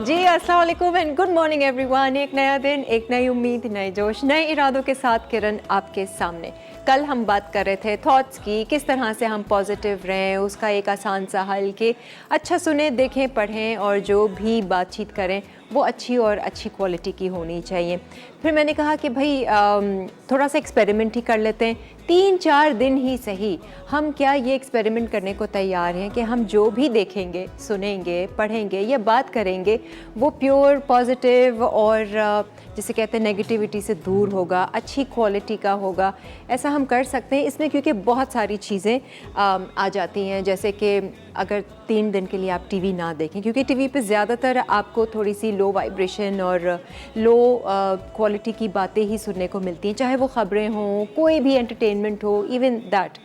जी अस्सलाम वालेकुम and good morning everyone. एक नया दिन, एक नई उम्मीद, नए जोश, नए इरादों के साथ किरण आपके सामने। कल हम बात कर रहे थे थॉट्स की, किस तरह से हम पॉजिटिव रहें, उसका एक आसान सा हल कि अच्छा सुने, देखें, पढ़ें और जो भी बातचीत करें वो अच्छी और अच्छी क्वालिटी की होनी चाहिए। फिर मैंने कहा कि भाई थोड़ा सा एक्सपेरिमेंट ही कर लेते हैं, 3-4 दिन ही सही। हम क्या ये एक्सपेरिमेंट करने को तैयार हैं कि हम जो भी देखेंगे, सुनेंगे, पढ़ेंगे या बात करेंगे वो प्योर पॉजिटिव और जिसे कहते हैं नेगेटिविटी से दूर होगा, अच्छी क्वालिटी का होगा। ऐसा हम कर सकते हैं इसमें, क्योंकि बहुत सारी चीज़ें आ जाती हैं। जैसे कि अगर 3 दिन के लिए आप टीवी ना देखें, क्योंकि टीवी पे ज़्यादातर आपको थोड़ी सी लो वाइब्रेशन और लो क्वालिटी की बातें ही सुनने को मिलती हैं, चाहे वो ख़बरें हों, कोई भी एंटरटेनमेंट हो, इवन दैट।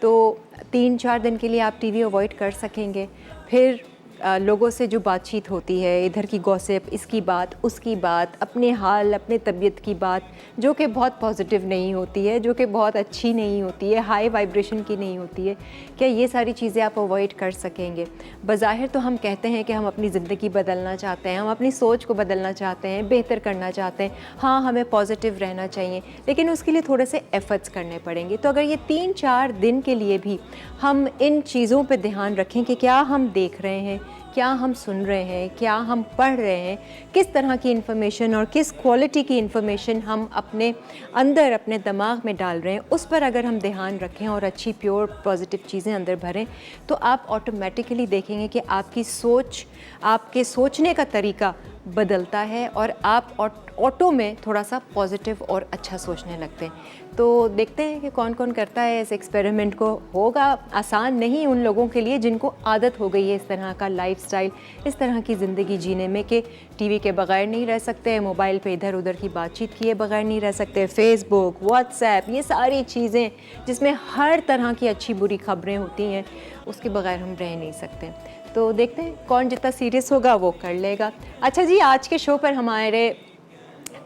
तो 3-4 दिन के लिए आप टीवी अवॉइड कर सकेंगे। फिर लोगों से जो बातचीत होती है, इधर की गॉसिप, इसकी बात, उसकी बात, अपने हाल, अपने तबीयत की बात, जो कि बहुत पॉजिटिव नहीं होती है, जो कि बहुत अच्छी नहीं होती है, हाई वाइब्रेशन की नहीं होती है, क्या ये सारी चीज़ें आप अवॉइड कर सकेंगे? बज़ाहिर तो हम कहते हैं कि हम अपनी ज़िंदगी बदलना चाहते हैं, हम अपनी सोच को बदलना चाहते हैं, बेहतर करना चाहते हैं, हाँ हमें पॉजिटिव रहना चाहिए, लेकिन उसके लिए थोड़े से एफ़र्ट्स करने पड़ेंगे। तो अगर ये 3-4 दिन के लिए भी हम इन चीज़ों पर ध्यान रखें कि क्या हम देख रहे हैं, क्या हम सुन रहे हैं, क्या हम पढ़ रहे हैं, किस तरह की इन्फॉर्मेशन और किस क्वालिटी की इन्फॉर्मेशन हम अपने अंदर, अपने दिमाग में डाल रहे हैं, उस पर अगर हम ध्यान रखें और अच्छी प्योर पॉजिटिव चीज़ें अंदर भरें, तो आप ऑटोमेटिकली देखेंगे कि आपकी सोच, आपके सोचने का तरीका बदलता है और आप ऑटो में थोड़ा सा पॉजिटिव और अच्छा सोचने लगते हैं। तो देखते हैं कि कौन कौन करता है इस एक्सपेरिमेंट को। होगा आसान नहीं उन लोगों के लिए जिनको आदत हो गई है इस तरह का लाइफस्टाइल, इस तरह की ज़िंदगी जीने में कि टीवी के बगैर नहीं रह सकते, मोबाइल पे इधर उधर की बातचीत किए बगैर नहीं रह सकते, फेसबुक, व्हाट्सएप, ये सारी चीज़ें जिसमें हर तरह की अच्छी बुरी खबरें होती हैं, उसके बगैर हम रह नहीं सकते। तो देखते हैं कौन जितना सीरियस होगा वो कर लेगा। अच्छा जी, आज के शो पर हमारे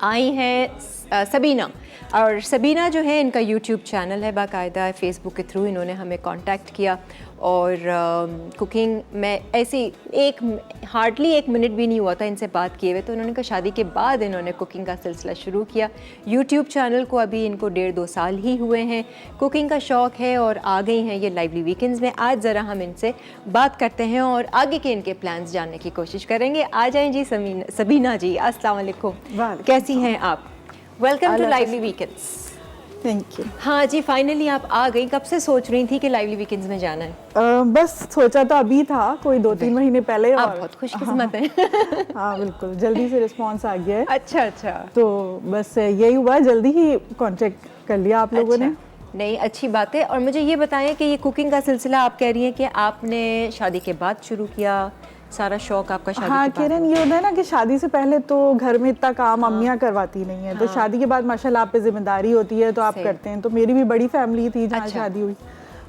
आई हैं सबीना, और सबीना जो है इनका यूट्यूब चैनल है बाकायदा, फेसबुक के थ्रू इन्होंने हमें कांटेक्ट किया और कुकिंग में ऐसी हार्डली 1 मिनट भी नहीं हुआ था इनसे बात किए हुए, तो उन्होंने कहा शादी के बाद इन्होंने कुकिंग का सिलसिला शुरू किया। यूट्यूब चैनल को अभी इनको 1.5-2 साल ही हुए हैं, कुकिंग का शौक़ है और आ गई हैं ये लाइवली वीकेंड्स में। आज ज़रा हम इनसे बात करते हैं और आगे के इनके प्लान्स जानने की कोशिश करेंगे। आ जाएँ जी सबीना जी, अस्सलाम वालेकुम, कैसी हैं आप? Welcome to lively weekends. Thank you. हाँ जी, फाइनली आप आ गई। कब से सोच रही थी कि लाइवली वीकेंड्स में जाना है? बस सोचा तो अभी था, कोई 2-3 महीने पहले। आप बहुत खुशकिस्मत हैं। हाँ बिल्कुल, जल्दी से रिस्पांस आ गया है। अच्छा। तो बस यही हुआ, जल्दी ही कांटेक्ट कर लिया आप लोगों ने। नहीं, अच्छी बात है। और मुझे ये बताएं कि ये कुकिंग का सिलसिला आप कह रही हैं कि आपने शादी के बाद शुरू किया, सारा शौक आपका शादी हाँ के बाद? किरण, ये होता है ना कि शादी से पहले तो घर में इतना काम अम्मियाँ करवाती नहीं है, तो शादी के बाद माशाल्लाह आप पे जिम्मेदारी होती है तो आप करते हैं। तो मेरी भी बड़ी फैमिली थी जहाँ शादी हुई,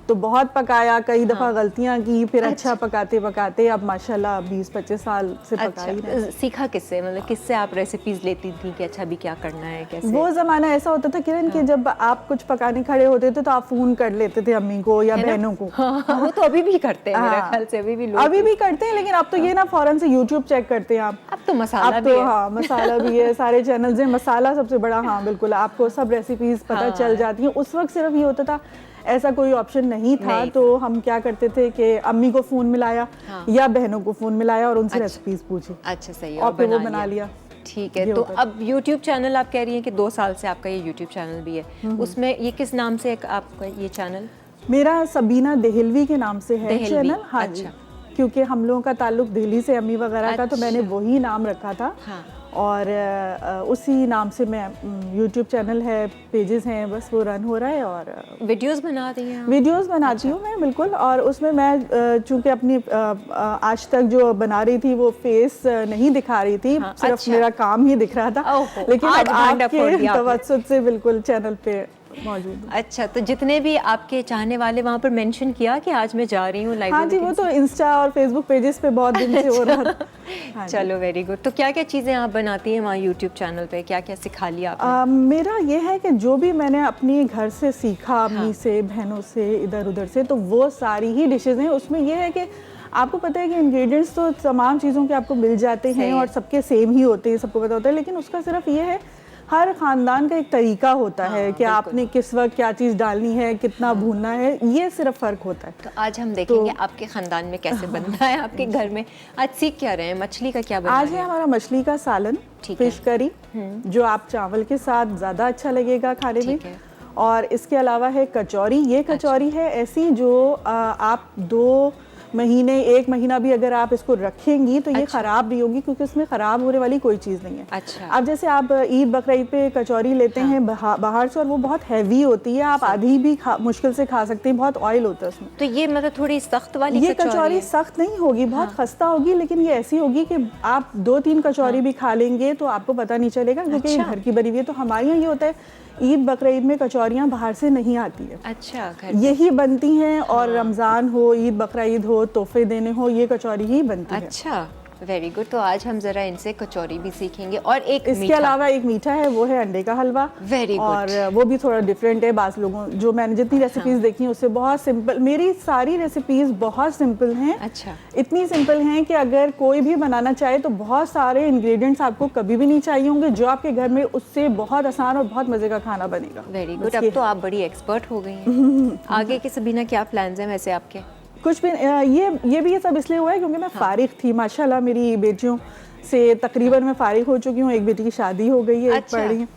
तो बहुत पकाया, कई दफ़ा गलतियाँ की, फिर अच्छा पकाते पकाते अब माशाल्लाह 20-25 साल से पका ही रहे। सीखा किससे, मतलब किससे आप रेसिपीज लेती थी कि अच्छा अभी क्या करना है, कैसे? वो ज़माना ऐसा होता था किरण कि जब आप कुछ पकाने खड़े होते थे तो आप फ़ोन कर लेते थे अम्मी को या बहनों को। वो तो अभी भी करते हैं मेरे ख्याल से, अभी भी करते हैं, लेकिन अब तो ये ना फ़ौरन से यूट्यूब चेक करते हैं आप। अब तो मसाला भी है। हाँ मसाला भी है, सारे चैनल्स हैं, मसाला सबसे बड़ा। हाँ बिल्कुल, आपको सब रेसिपीज पता चल जाती हैं। उस वक्त सिर्फ ये होता था, ऐसा कोई ऑप्शन नहीं था, तो हम क्या करते थे कि अम्मी को फ़ोन मिलाया या बहनों को फ़ोन मिलाया और उनसे रेसिपीज पूछी। अच्छा, सही है, और फिर वो बना लिया। ठीक है। तो अब यूट्यूब चैनल आप कह रही हैं कि 2 साल से आपका ये यूट्यूब चैनल भी है, उसमें ये किस नाम से आपका ये चैनल? मेरा सबीना देहलवी के नाम से है चैनल। हाँ जी, क्योंकि हम लोगों का ताल्लुक दिल्ली से अम्मी वगैरह का, तो मैंने वही नाम रखा था। और उसी नाम से मैं यूट्यूब चैनल है, पेजेस हैं, बस वो रन हो रहा है। और वीडियोस बना रही हैं? वीडियोस बनाती हूँ मैं बिल्कुल। और उसमें मैं चूँकि अपनी आज तक जो बना रही थी वो फेस नहीं दिखा रही थी, सिर्फ मेरा काम ही दिख रहा था, लेकिन अब आपके तवज्जुह से बिल्कुल चैनल पे मौजूद हूँ। अच्छा, तो जितने भी आपके चाहने वाले वहाँ पर मेंशन किया कि आज मैं जा रही हूँ लाइव? हाँ जी, वो तो इंस्टा और फेसबुक पेजेस पे बहुत दिन से हो रहा था। हाँ चलो वेरी गुड। तो क्या क्या चीज़ें आप बनाती हैं वहाँ यूट्यूब चैनल पे, क्या क्या सिखा लिया आपने? मेरा ये है कि जो भी मैंने अपने घर से सीखा, अम्मी से, बहनों से, इधर उधर से, तो वो सारी ही डिशेज़ हैं। उसमें ये है कि आपको पता है कि इंग्रेडिएंट्स तो तमाम चीज़ों के आपको मिल जाते हैं और सबके सेम ही होते हैं, सबको पता होता है, लेकिन उसका सिर्फ ये है हर ख़ानदान का एक तरीका होता है कि आपने किस वक्त क्या चीज़ डालनी है, कितना भूनना है, ये सिर्फ फ़र्क होता है। तो आज हम देखेंगे आपके ख़ानदान में कैसे बनता है, आपके घर में। आज सीख क्या रहे हैं? मछली का क्या बना आज है हमारा मछली का सालन, फिश करी, जो आप चावल के साथ ज़्यादा अच्छा लगेगा खाने में। और इसके अलावा है कचौरी। ये कचौरी है ऐसी जो आप 2 महीने, 1 महीना भी अगर आप इसको रखेंगी तो ये ख़राब नहीं होगी, क्योंकि उसमें ख़राब होने वाली कोई चीज़ नहीं है। अच्छा। अब जैसे आप ईद बकरीद पे कचौरी लेते हैं बाहर से, और वो बहुत हैवी होती है, आप आधी भी मुश्किल से खा सकते हैं, बहुत ऑयल होता है उसमें। तो ये मतलब थोड़ी सख्त वाली ये कचौरी सख्त नहीं होगी, बहुत खस्ता होगी, लेकिन ये ऐसी होगी कि आप 2-3 कचौरी भी खा लेंगे तो आपको पता नहीं चलेगा, क्योंकि ये घर की बनी हुई है। तो हमारे यहाँ ये होता है, ईद बकरीद में कचौरियाँ बाहर से नहीं आती है। अच्छा, यही बनती हैं, और रमज़ान हो, ईद बकरीद हो, तोहफे देने हो, ये कचौरी ही बनती है। अच्छा, वेरी गुड। तो आज हम जरा इनसे कचौरी भी सीखेंगे। और एक इसके अलावा एक मीठा है, वो है अंडे का हलवा। Very good. और वो भी थोड़ा डिफरेंट है। बास लोगों, जो मैंने जितनी रेसिपीज देखी हैं उससे बहुत सिंपल, मेरी सारी रेसिपीज बहुत सिंपल हैं। अच्छा। इतनी सिंपल हैं कि अगर कोई भी बनाना चाहे तो बहुत सारे इंग्रेडिएंट्स आपको कभी भी नहीं चाहिए होंगे, जो आपके घर में, उससे बहुत आसान और बहुत मजे का खाना बनेगा। Very good. अब तो आप बड़ी एक्सपर्ट हो गई हैं। आगे के सबीना क्या प्लान्स हैं वैसे आपके? कुछ भी ये सब इसलिए हुआ है क्योंकि मैं फारिग थी। माशाल्लाह मेरी बेटियों से तकरीबन मैं फारिग हो चुकी हूँ। एक बेटी की शादी हो गई है, एक पढ़ रही है,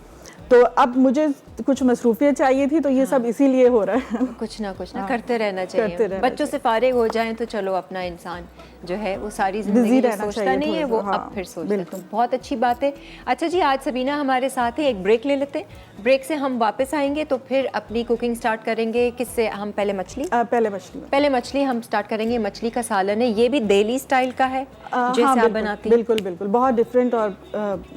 तो अब मुझे कुछ मसरूफियत चाहिए थी, तो ये सब इसीलिए हो रहा है। कुछ ना करते रहना चाहिए। बच्चों से फारिग हो जाएं तो चलो अपना इंसान जो है वो सारी जिंदगी सोचता नहीं है, वो अब फिर सोचता है। तो बहुत अच्छी बात है। अच्छा जी, आज सबीना हमारे साथ है, एक ब्रेक ले लेते हैं। ब्रेक से हम वापस आएंगे तो फिर अपनी कुकिंग स्टार्ट करेंगे। किससे? हम पहले मछली हम स्टार्ट करेंगे। मछली का सालन है, ये भी दिल्ली स्टाइल का है जैसे आप बनाती हैं? बिल्कुल, बहुत डिफरेंट और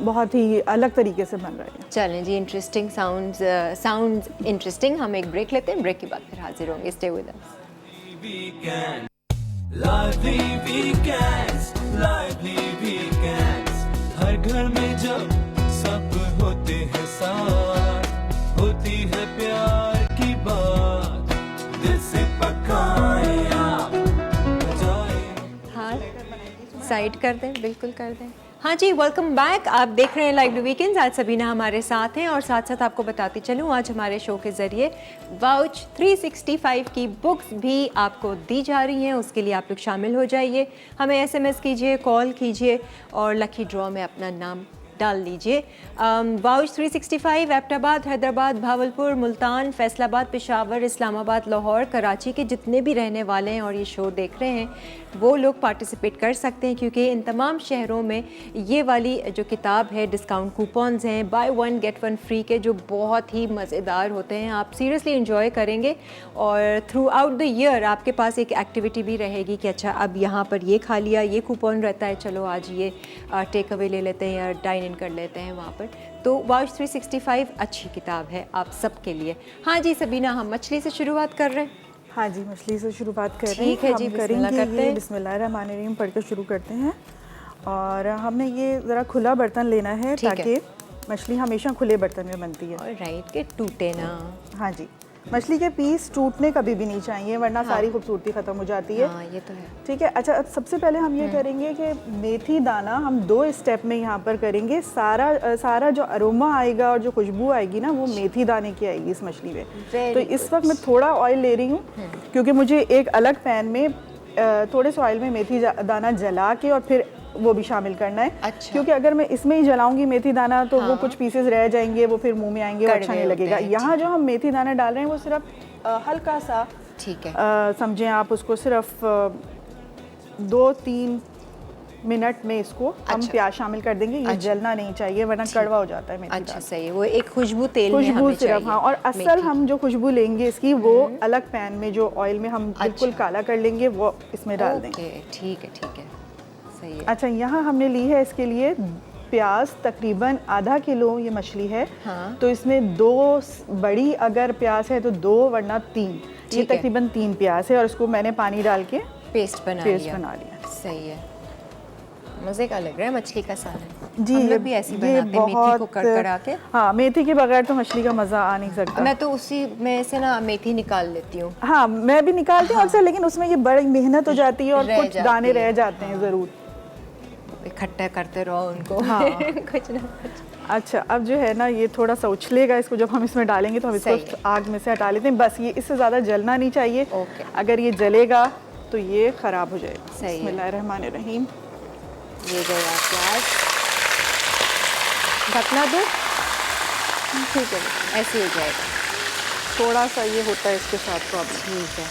बहुत ही अलग तरीके से बन रहा है। चलें जी, इंटरेस्टिंग साउंड्स इंटरेस्टिंग। हम एक ब्रेक लेते हैं, ब्रेक के बाद फिर हाजिर होंगे। Stay with us. Lively weekends, हर घर में जब सब होते हैं साथ, होती है प्यार की बात, दिल से पकाए आप जाए। हाँ, साइड कर दें, बिल्कुल कर दें। हाँ जी, वेलकम बैक। आप देख रहे हैं लाइव वीकेंड्स। आज सबीना हमारे साथ हैं और साथ साथ आपको बताती चलूँ, आज हमारे शो के ज़रिए वाउच 365 की बुक्स भी आपको दी जा रही हैं। उसके लिए आप लोग शामिल हो जाइए, हमें SMS कीजिए, कॉल कीजिए और लकी ड्रॉ में अपना नाम डाल लीजिए। वाउच 365 एबटाबाद, हैदराबाद, भावलपुर, मुल्तान, फैसलाबाद, पेशावर, इस्लामाबाद, लाहौर, कराची के जितने भी रहने वाले हैं और ये शो देख रहे हैं, वो लोग पार्टिसिपेट कर सकते हैं, क्योंकि इन तमाम शहरों में ये वाली जो किताब है, डिस्काउंट कूपन्स हैं, बाय 1 गेट 1 फ्री के, जो बहुत ही मज़ेदार होते हैं। आप सीरियसली इंजॉय करेंगे और थ्रू आउट द ईयर आपके पास एक एक्टिविटी भी रहेगी कि अच्छा अब यहाँ पर ये खा लिया, ये कूपन रहता है, चलो आज ये टेक अवे ले लेते हैं या डाइन इन कर लेते हैं वहाँ पर। तो वाउच 365 अच्छी किताब है आप सबके लिए। हाँ जी सबीना, हम मछली से शुरुआत कर रहे हैं। हाँ जी, मछली से शुरुआत कर रहे हैं। ठीक है जी, करेंगे बिस्मिल्लाहिर्रहमानिर्रहीम पढ़कर शुरू करते हैं। और हमने ये ज़रा खुला बर्तन लेना है, ताकि मछली हमेशा खुले बर्तन में बनती है। राइट, के टूटे ना। हाँ जी, मछली के पीस टूटने कभी भी नहीं चाहिए, वरना सारी खूबसूरती ख़त्म हो जाती है। हाँ, ये तो है। ठीक है। अच्छा, अब सबसे पहले हम ये करेंगे कि मेथी दाना हम 2 स्टेप में यहाँ पर करेंगे। सारा जो अरोमा आएगा और जो खुशबू आएगी ना, वो मेथी दाने की आएगी इस मछली में। तो इस वक्त मैं थोड़ा ऑयल ले रही हूँ, क्योंकि मुझे एक अलग पैन में थोड़े से ऑयल में मेथी दाना जला के और फिर वो भी शामिल करना है। अच्छा। क्योंकि अगर मैं इसमें ही जलाऊंगी मेथी दाना तो वो कुछ पीसेस रह जाएंगे, वो फिर मुंह में आएंगे, वो अच्छा नहीं लगेगा। यहाँ जो हम मेथी दाना डाल रहे हैं वो सिर्फ हल्का सा, ठीक है, समझें आप उसको, सिर्फ 2-3 मिनट में इसको हम प्याज शामिल कर देंगे। ये जलना नहीं चाहिए, वरना कड़वा हो जाता है मेथी दाना। अच्छा, सही है। वो एक खुशबू तेल में हमें सिर्फ। चाहिए। हाँ, और असल हम जो खुशबू लेंगे इसकी, वो अलग पैन में जो ऑयल में हम बिल्कुल काला कर लेंगे, वो इसमें डाल देंगे। ठीक है, सही है। अच्छा, यहाँ हमने ली है इसके लिए प्याज तकरीबन आधा किलो ये मछली है। हाँ। तो इसमें 2 बड़ी अगर प्याज है तो 2 वरना 3, ये ठीक है। तकरीबन 3 प्याज है और इसको मैंने पानी डाल के पेस्ट बना पेस्ट लिया। बना लिया। सही है, मज़े का लग रहा है मछली का सालन। जी हम ये लोग भी ऐसी ये बनाते हैं, मेथी को कड़कड़ा के। हाँ, मेथी के बगैर तो मछली का मज़ा आ नहीं सकता। मैं तो उसी में से ना मेथी निकाल लेती हूँ। हाँ, मैं भी निकालती हूँ अक्सर, लेकिन उसमें ये बड़ी मेहनत हो जाती है और रह कुछ जाती दाने है। रह जाते हैं ज़रूर। इकट्ठा करते रहो उनको। हाँ। कुछ ना कुछ। अच्छा, अब जो है ना ये थोड़ा सा उछलेगा, इसको जब हम इसमें डालेंगे तो हम सही इसको आग में से हटा लेते हैं। बस ये इससे ज़्यादा जलना नहीं चाहिए। ओके। अगर ये जलेगा तो ये ख़राब हो जाएगा। सही है। बिस्मिल्लाहिर्रहमानिर्रहीम। ये गया प्याज, ढकना दो, ठीक है, ऐसे ही हो जाएगा। थोड़ा सा ये होता है इसके साथ प्रॉब्लम। ठीक है।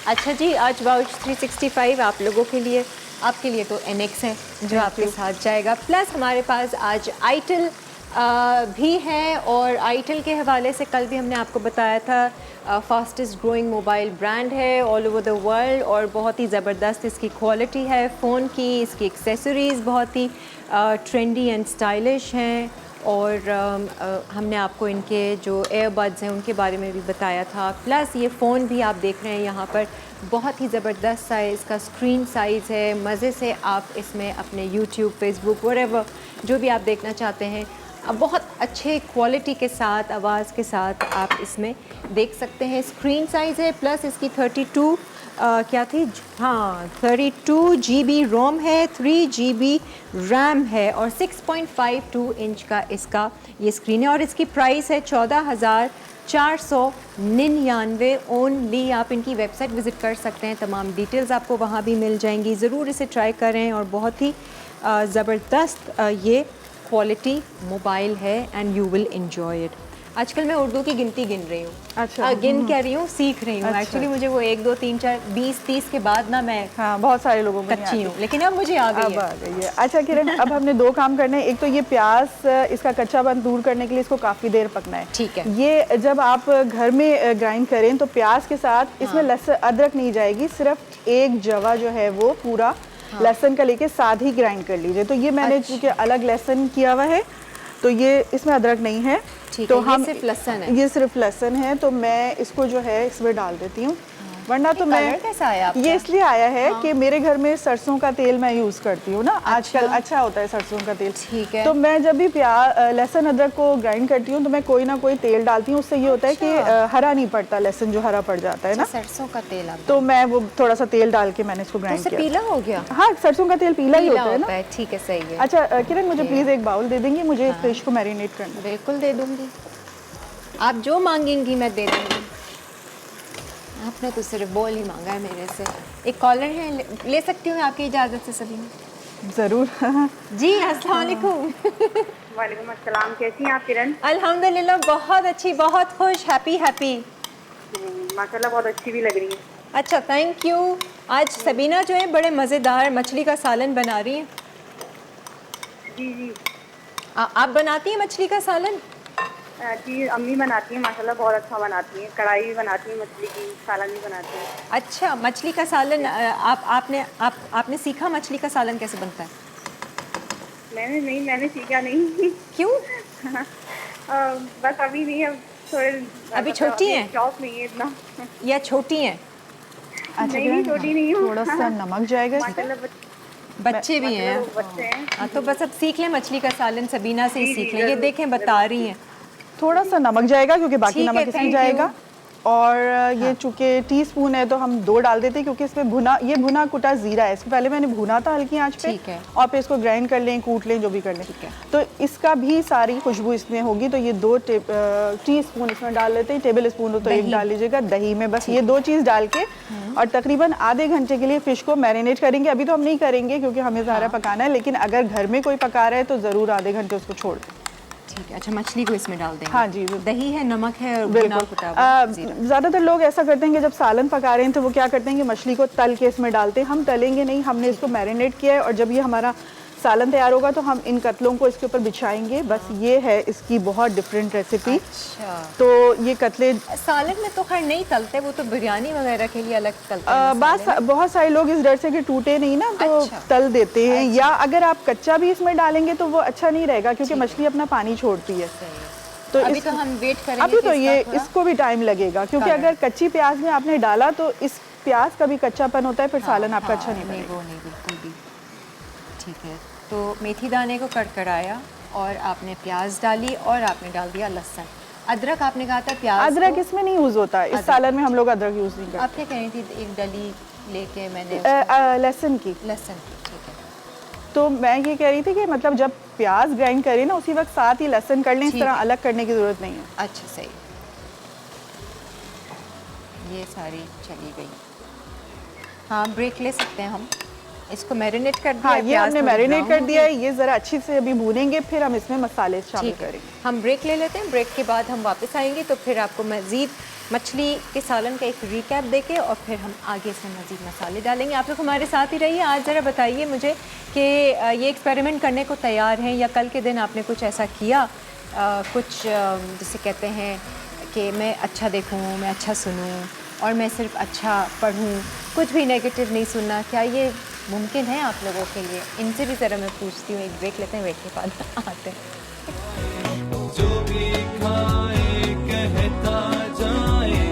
अच्छा जी, आज वाउच 365 आप लोगों के लिए, आपके लिए तो NX है जो आपके साथ जाएगा, प्लस हमारे पास आज आईटेल भी है। और आईटेल के हवाले से कल भी हमने आपको बताया था, फास्टेस्ट ग्रोइंग मोबाइल ब्रांड है ऑल ओवर द वर्ल्ड और बहुत ही ज़बरदस्त इसकी क्वालिटी है फ़ोन की। इसकी एक्सेसरीज़ बहुत ही ट्रेंडी एंड स्टाइलिश हैं। और हमने आपको इनके जो एयरबड्स हैं उनके बारे में भी बताया था। प्लस ये फ़ोन भी आप देख रहे हैं यहाँ पर, बहुत ही ज़बरदस्त साइज़ का स्क्रीन साइज़ है। मज़े से आप इसमें अपने यूट्यूब, फेसबुक, व्हाटएवर जो भी आप देखना चाहते हैं, अब बहुत अच्छे क्वालिटी के साथ, आवाज़ के साथ आप इसमें देख सकते हैं। स्क्रीन साइज़ है, प्लस इसकी 32 क्या थी, हाँ 32 GB रोम है, 3 GB रैम है और 6.52 इंच का इसका ये स्क्रीन है। और इसकी प्राइस है 14,499 ओनली। आप इनकी वेबसाइट विज़िट कर सकते हैं, तमाम डिटेल्स आपको वहाँ भी मिल जाएंगी। ज़रूर इसे ट्राई करें और बहुत ही ज़बरदस्त ये क्वालिटी मोबाइल है and you will enjoy it. आजकल मैं उर्दू की गिनती गिन रही हूँ। अच्छा। गिन कह रही हूँ, सीख रही हूँ। अच्छा। एक्चुअली मुझे वो 1 2 3 4 20 30 के बाद ना मैं हाँ, बहुत सारे लोगों में नहीं कच्ची आती। हूँ, लेकिन अब मुझे आ गई अब है। आ गई है। अच्छा किरण, अब हमने 2 काम करने हैं। एक तो ये प्याज, इसका कच्चापन दूर करने के लिए इसको काफ़ी देर पकना है। ठीक है। ये जब आप घर में ग्राइंड करें तो प्याज के साथ इसमें लहसुन अदरक नहीं जाएगी, सिर्फ एक जवा जो है वो पूरा लहसुन का लेके साथ ही ग्राइंड कर लीजिए। तो ये मैंने अच्छा। चूँकि अलग लहसुन किया हुआ है तो ये इसमें अदरक नहीं है। ठीक तो है, ये हम सिर्फ लहसुन है। ये सिर्फ लहसुन है, तो मैं इसको जो है इसमें डाल देती हूँ। वरना तो ये मैं, कलर कैसा आया आपका? ये इसलिए आया है कि मेरे घर में सरसों का तेल मैं यूज़ करती हूँ ना, आजकल अच्छा। अच्छा होता है सरसों का तेल। ठीक है। तो मैं जब भी लहसुन अदरक को ग्राइंड करती हूँ तो मैं कोई ना कोई तेल डालती हूँ। उससे ये होता है कि हरा नहीं पड़ता, लहसुन जो हरा पड़ जाता है ना। सरसों का तेल आप, तो मैं वो थोड़ा सा तेल डाल के मैंने इसको ग्राइंड उससे किया। पीला हो गया? हाँ, सरसों का तेल पीला ही पीला होता है ना। होता है, ठीक है, सही है। अच्छा किरण, मुझे प्लीज़ एक बाउल दे देंगी, मुझे फिश को मैरिनेट करना है। बिल्कुल दे दूंगी, आप जो मांगेंगी मैं दे दूंगी। आपने तो सिर्फ बोल ही मांगा है मेरे से। एक कॉलर है, ले सकती हूँ आपकी इजाज़त से सभी? ज़रूर। जी, अस्सलाम वालेकुम। वालेकुम अस्सलाम, कैसी हैं आप किरण? अल्हम्दुलिल्लाह, बहुत अच्छी, बहुत खुश, हैप्पी। माशाल्लाह बहुत अच्छी भी लग रही है। अच्छा, थैंक यू। आज सबीना जो है बड़े मज़ेदार मछली का सालन बना रही हैं। जी जी आप बनाती हैं मछली का सालन? जी, अम्मी बनाती हैं, माशाल्लाह बहुत अच्छा बनाती हैं। कढ़ाई भी बनाती हैं मछली की, सालन भी बनाती हैं। अच्छा, मछली का सालन आपने सीखा मछली का सालन कैसे बनता है? मैंने सीखा नहीं। क्यों? बस अभी नहीं, अब थोड़े अभी छोटी हैं? शौक नहीं है इतना। या छोटी हैं? अच्छा नहीं, छोटी नहीं हूँ। थोड़ा सा नमक जाएगा इसमें। माशाल्लाह बच्चे भी हैं। बच्चे हैं। हाँ, तो बस अब सीख लें मछली का सालन, सबीना से ही जी, सीख जी, लें। ये जरूर, देखें बता रही हैं। थोड़ा सा नमक जाएगा क्योंकि बाकी ठीक है, नमक इसमें thank जाएगा। you। और ये चूँकि टीस्पून है तो हम 2 डाल देते हैं क्योंकि इसमें भुना कुटा जीरा है। इसको पहले मैंने भुना था हल्की आंच पे, ठीक है। और फिर इसको ग्राइंड कर लें, कूट लें, जो भी कर लें। ठीक है। तो इसका भी सारी खुशबू इसमें होगी। तो ये 2 टीस्पून इसमें डाल लेते हैं। टेबल स्पून हो तो दही। 1 डाल लीजिएगा। दही में बस ये 2 चीज़ डाल के और तकरीबन आधे घंटे के लिए फ़िश को मैरिनेट करेंगे। अभी तो हम नहीं करेंगे क्योंकि हमें ज़्यादा पकाना है, लेकिन अगर घर में कोई पका रहा है तो ज़रूर आधे घंटे उसको छोड़ दें। ठीक है। अच्छा, मछली को इसमें डाल देंगे? हाँ जी, दही है, नमक है और भुना बिल्कुल। कुटा हुआ जीरा। ज़्यादातर लोग ऐसा करते हैं कि जब सालन पका रहे हैं तो वो क्या करते हैं कि मछली को तल के इसमें डालते हैं। हम तलेंगे नहीं, हमने इसको मैरिनेट किया है और जब ये हमारा सालन तैयार होगा तो हम इन कतलों को इसके ऊपर बिछाएंगे। बस ये है इसकी बहुत डिफरेंट रेसिपी। अच्छा, तो ये कतले सालन में तो खैर नहीं तलते, वो तो बिरयानी वगैरह के लिए अलग तलते हैं मसाले। बहुत सारे लोग इस डर से कि टूटे नहीं ना तो अच्छा। तल देते हैं। या अगर आप कच्चा भी इसमें डालेंगे तो वो अच्छा नहीं रहेगा, क्योंकि मछली अपना पानी छोड़ती है। तो अभी तो हम वेट करेंगे अभी तो कि ये इसका थोड़ा- इसको भी टाइम लगेगा, क्योंकि कलर। अगर कच्ची प्याज में आपने डाला तो इस प्याज का भी कच्चापन होता है, फिर सालन आपका अच्छा नहीं नहीं, बनेगा। वो नहीं बिल्कुल भी। ठीक है, तो मेथी दाने को कड़कड़ाया और आपने प्याज डाली और आपने डाल दिया लहसुन। अदरक आपने कहा था प्याज अदरक को- इसमें नहीं यूज होता है, इस सालन में हम लोग अदरक यूज नहीं आप क्या कह रही थी, एक डली लेके मैंने करते। लहसुन की, लहसुन की, ठीक है। तो मैं ये कह रही थी कि मतलब जब प्याज ग्राइंड करें ना उसी वक्त साथ ही लहसुन कर लें, इस ठीक तरह है। अलग करने की जरूरत नहीं है। अच्छा, सही। ये सारी चली गई। हाँ, ब्रेक ले सकते हैं हम। इसको मैरिनेट कर दिया। हाँ, ये प्याज हमने थोड़ी मैरिनेट brown कर हो दिया गई। है, ये ज़रा अच्छी से अभी भूनेंगे, फिर हम इसमें मसाले शामिल ठीक है, करेंगे। हम ब्रेक ले लेते हैं। ब्रेक के बाद हम वापस आएंगे तो फिर आपको मज़ीद मछली के सालन का एक रिकैप देके और फिर हम आगे से मज़ीद मसाले डालेंगे। आप लोग हमारे साथ ही रहिए। आज ज़रा बताइए मुझे कि ये एक्सपेरिमेंट करने को तैयार हैं, या कल के दिन आपने कुछ ऐसा किया, कुछ जिसे कहते हैं कि मैं अच्छा देखूँ, मैं अच्छा सुनूँ और मैं सिर्फ अच्छा पढ़ूँ, कुछ भी नेगेटिव नहीं सुनना। क्या ये मुमकिन है आप लोगों के लिए? इनसे भी ज़रा मैं पूछती हूँ। एक ब्रेक लेते हैं, ब्रेक के बाद आते हैं। जो भी खाए कहता जाए,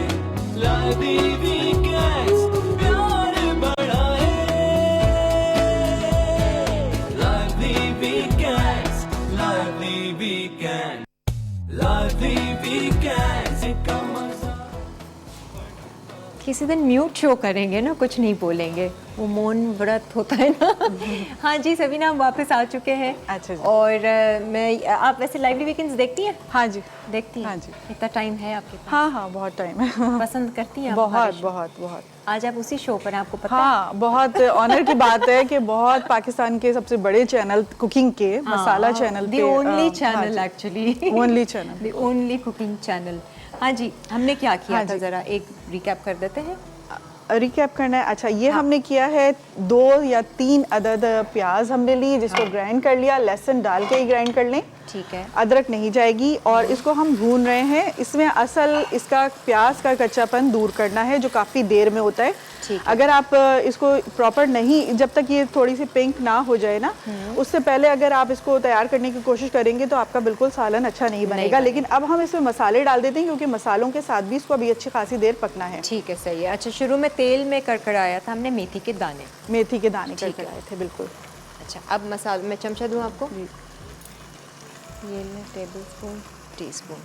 लादी वीकेंड्स प्यार बढ़ाए, लादी वीकेंड्स, लादी वीकेंड, लादी वीकेंड्स का मजा। किसी दिन म्यूट शो करेंगे ना, कुछ नहीं बोलेंगे, वो मौन व्रत होता है ना। हाँ जी सबीना, हम वापस आ चुके हैं। अच्छा जी। और आप वैसे लाइवली वीकेंड्स देखती हैं? हाँ जी, देखती हैं? हाँ जी। इतना टाइम है आपके पास? हाँ हाँ, बहुत टाइम है। पसंद करती हैं आप हमारे बहुत शो? बहुत बहुत। आज आप उसी शो पर हैं, आपको पता है? हाँ, बहुत ऑनर की बात है कि बहुत पाकिस्तान के सबसे बड़े चैनल कुकिंग के मसाला channel the only channel actually, only channel, the only cooking channel. हाँ जी, हमने क्या किया हाँ था, जी। ज़रा एक रिकैप कर देते हैं। रिकैप करना है। अच्छा, ये हमने किया है 2 या 3 अदद प्याज हमने ली, जिसको ग्राइंड कर लिया, लहसुन डाल के ही ग्राइंड कर लें, ठीक है। अदरक नहीं जाएगी। और इसको हम भून रहे हैं, इसमें असल इसका प्याज का कच्चापन दूर करना है जो काफ़ी देर में होता है। ठीक है। अगर आप इसको प्रॉपर नहीं, जब तक ये थोड़ी सी पिंक ना हो जाए ना, उससे पहले अगर आप इसको तैयार करने की कोशिश करेंगे तो आपका बिल्कुल सालन अच्छा नहीं बनेगा। लेकिन अब हम इसमें मसाले डाल देते हैं, क्योंकि मसालों के साथ भी इसको अभी अच्छी खासी देर पकना है। ठीक है, सही है। अच्छा, शुरू में तेल में कड़कड़ाया था हमने मेथी के दाने। मेथी के दाने ठीक है। कड़कड़ाए थे, बिल्कुल। अच्छा, अब मसाले में चमचा दूं आपको? ये ले, टेबल स्पून, टी स्पून।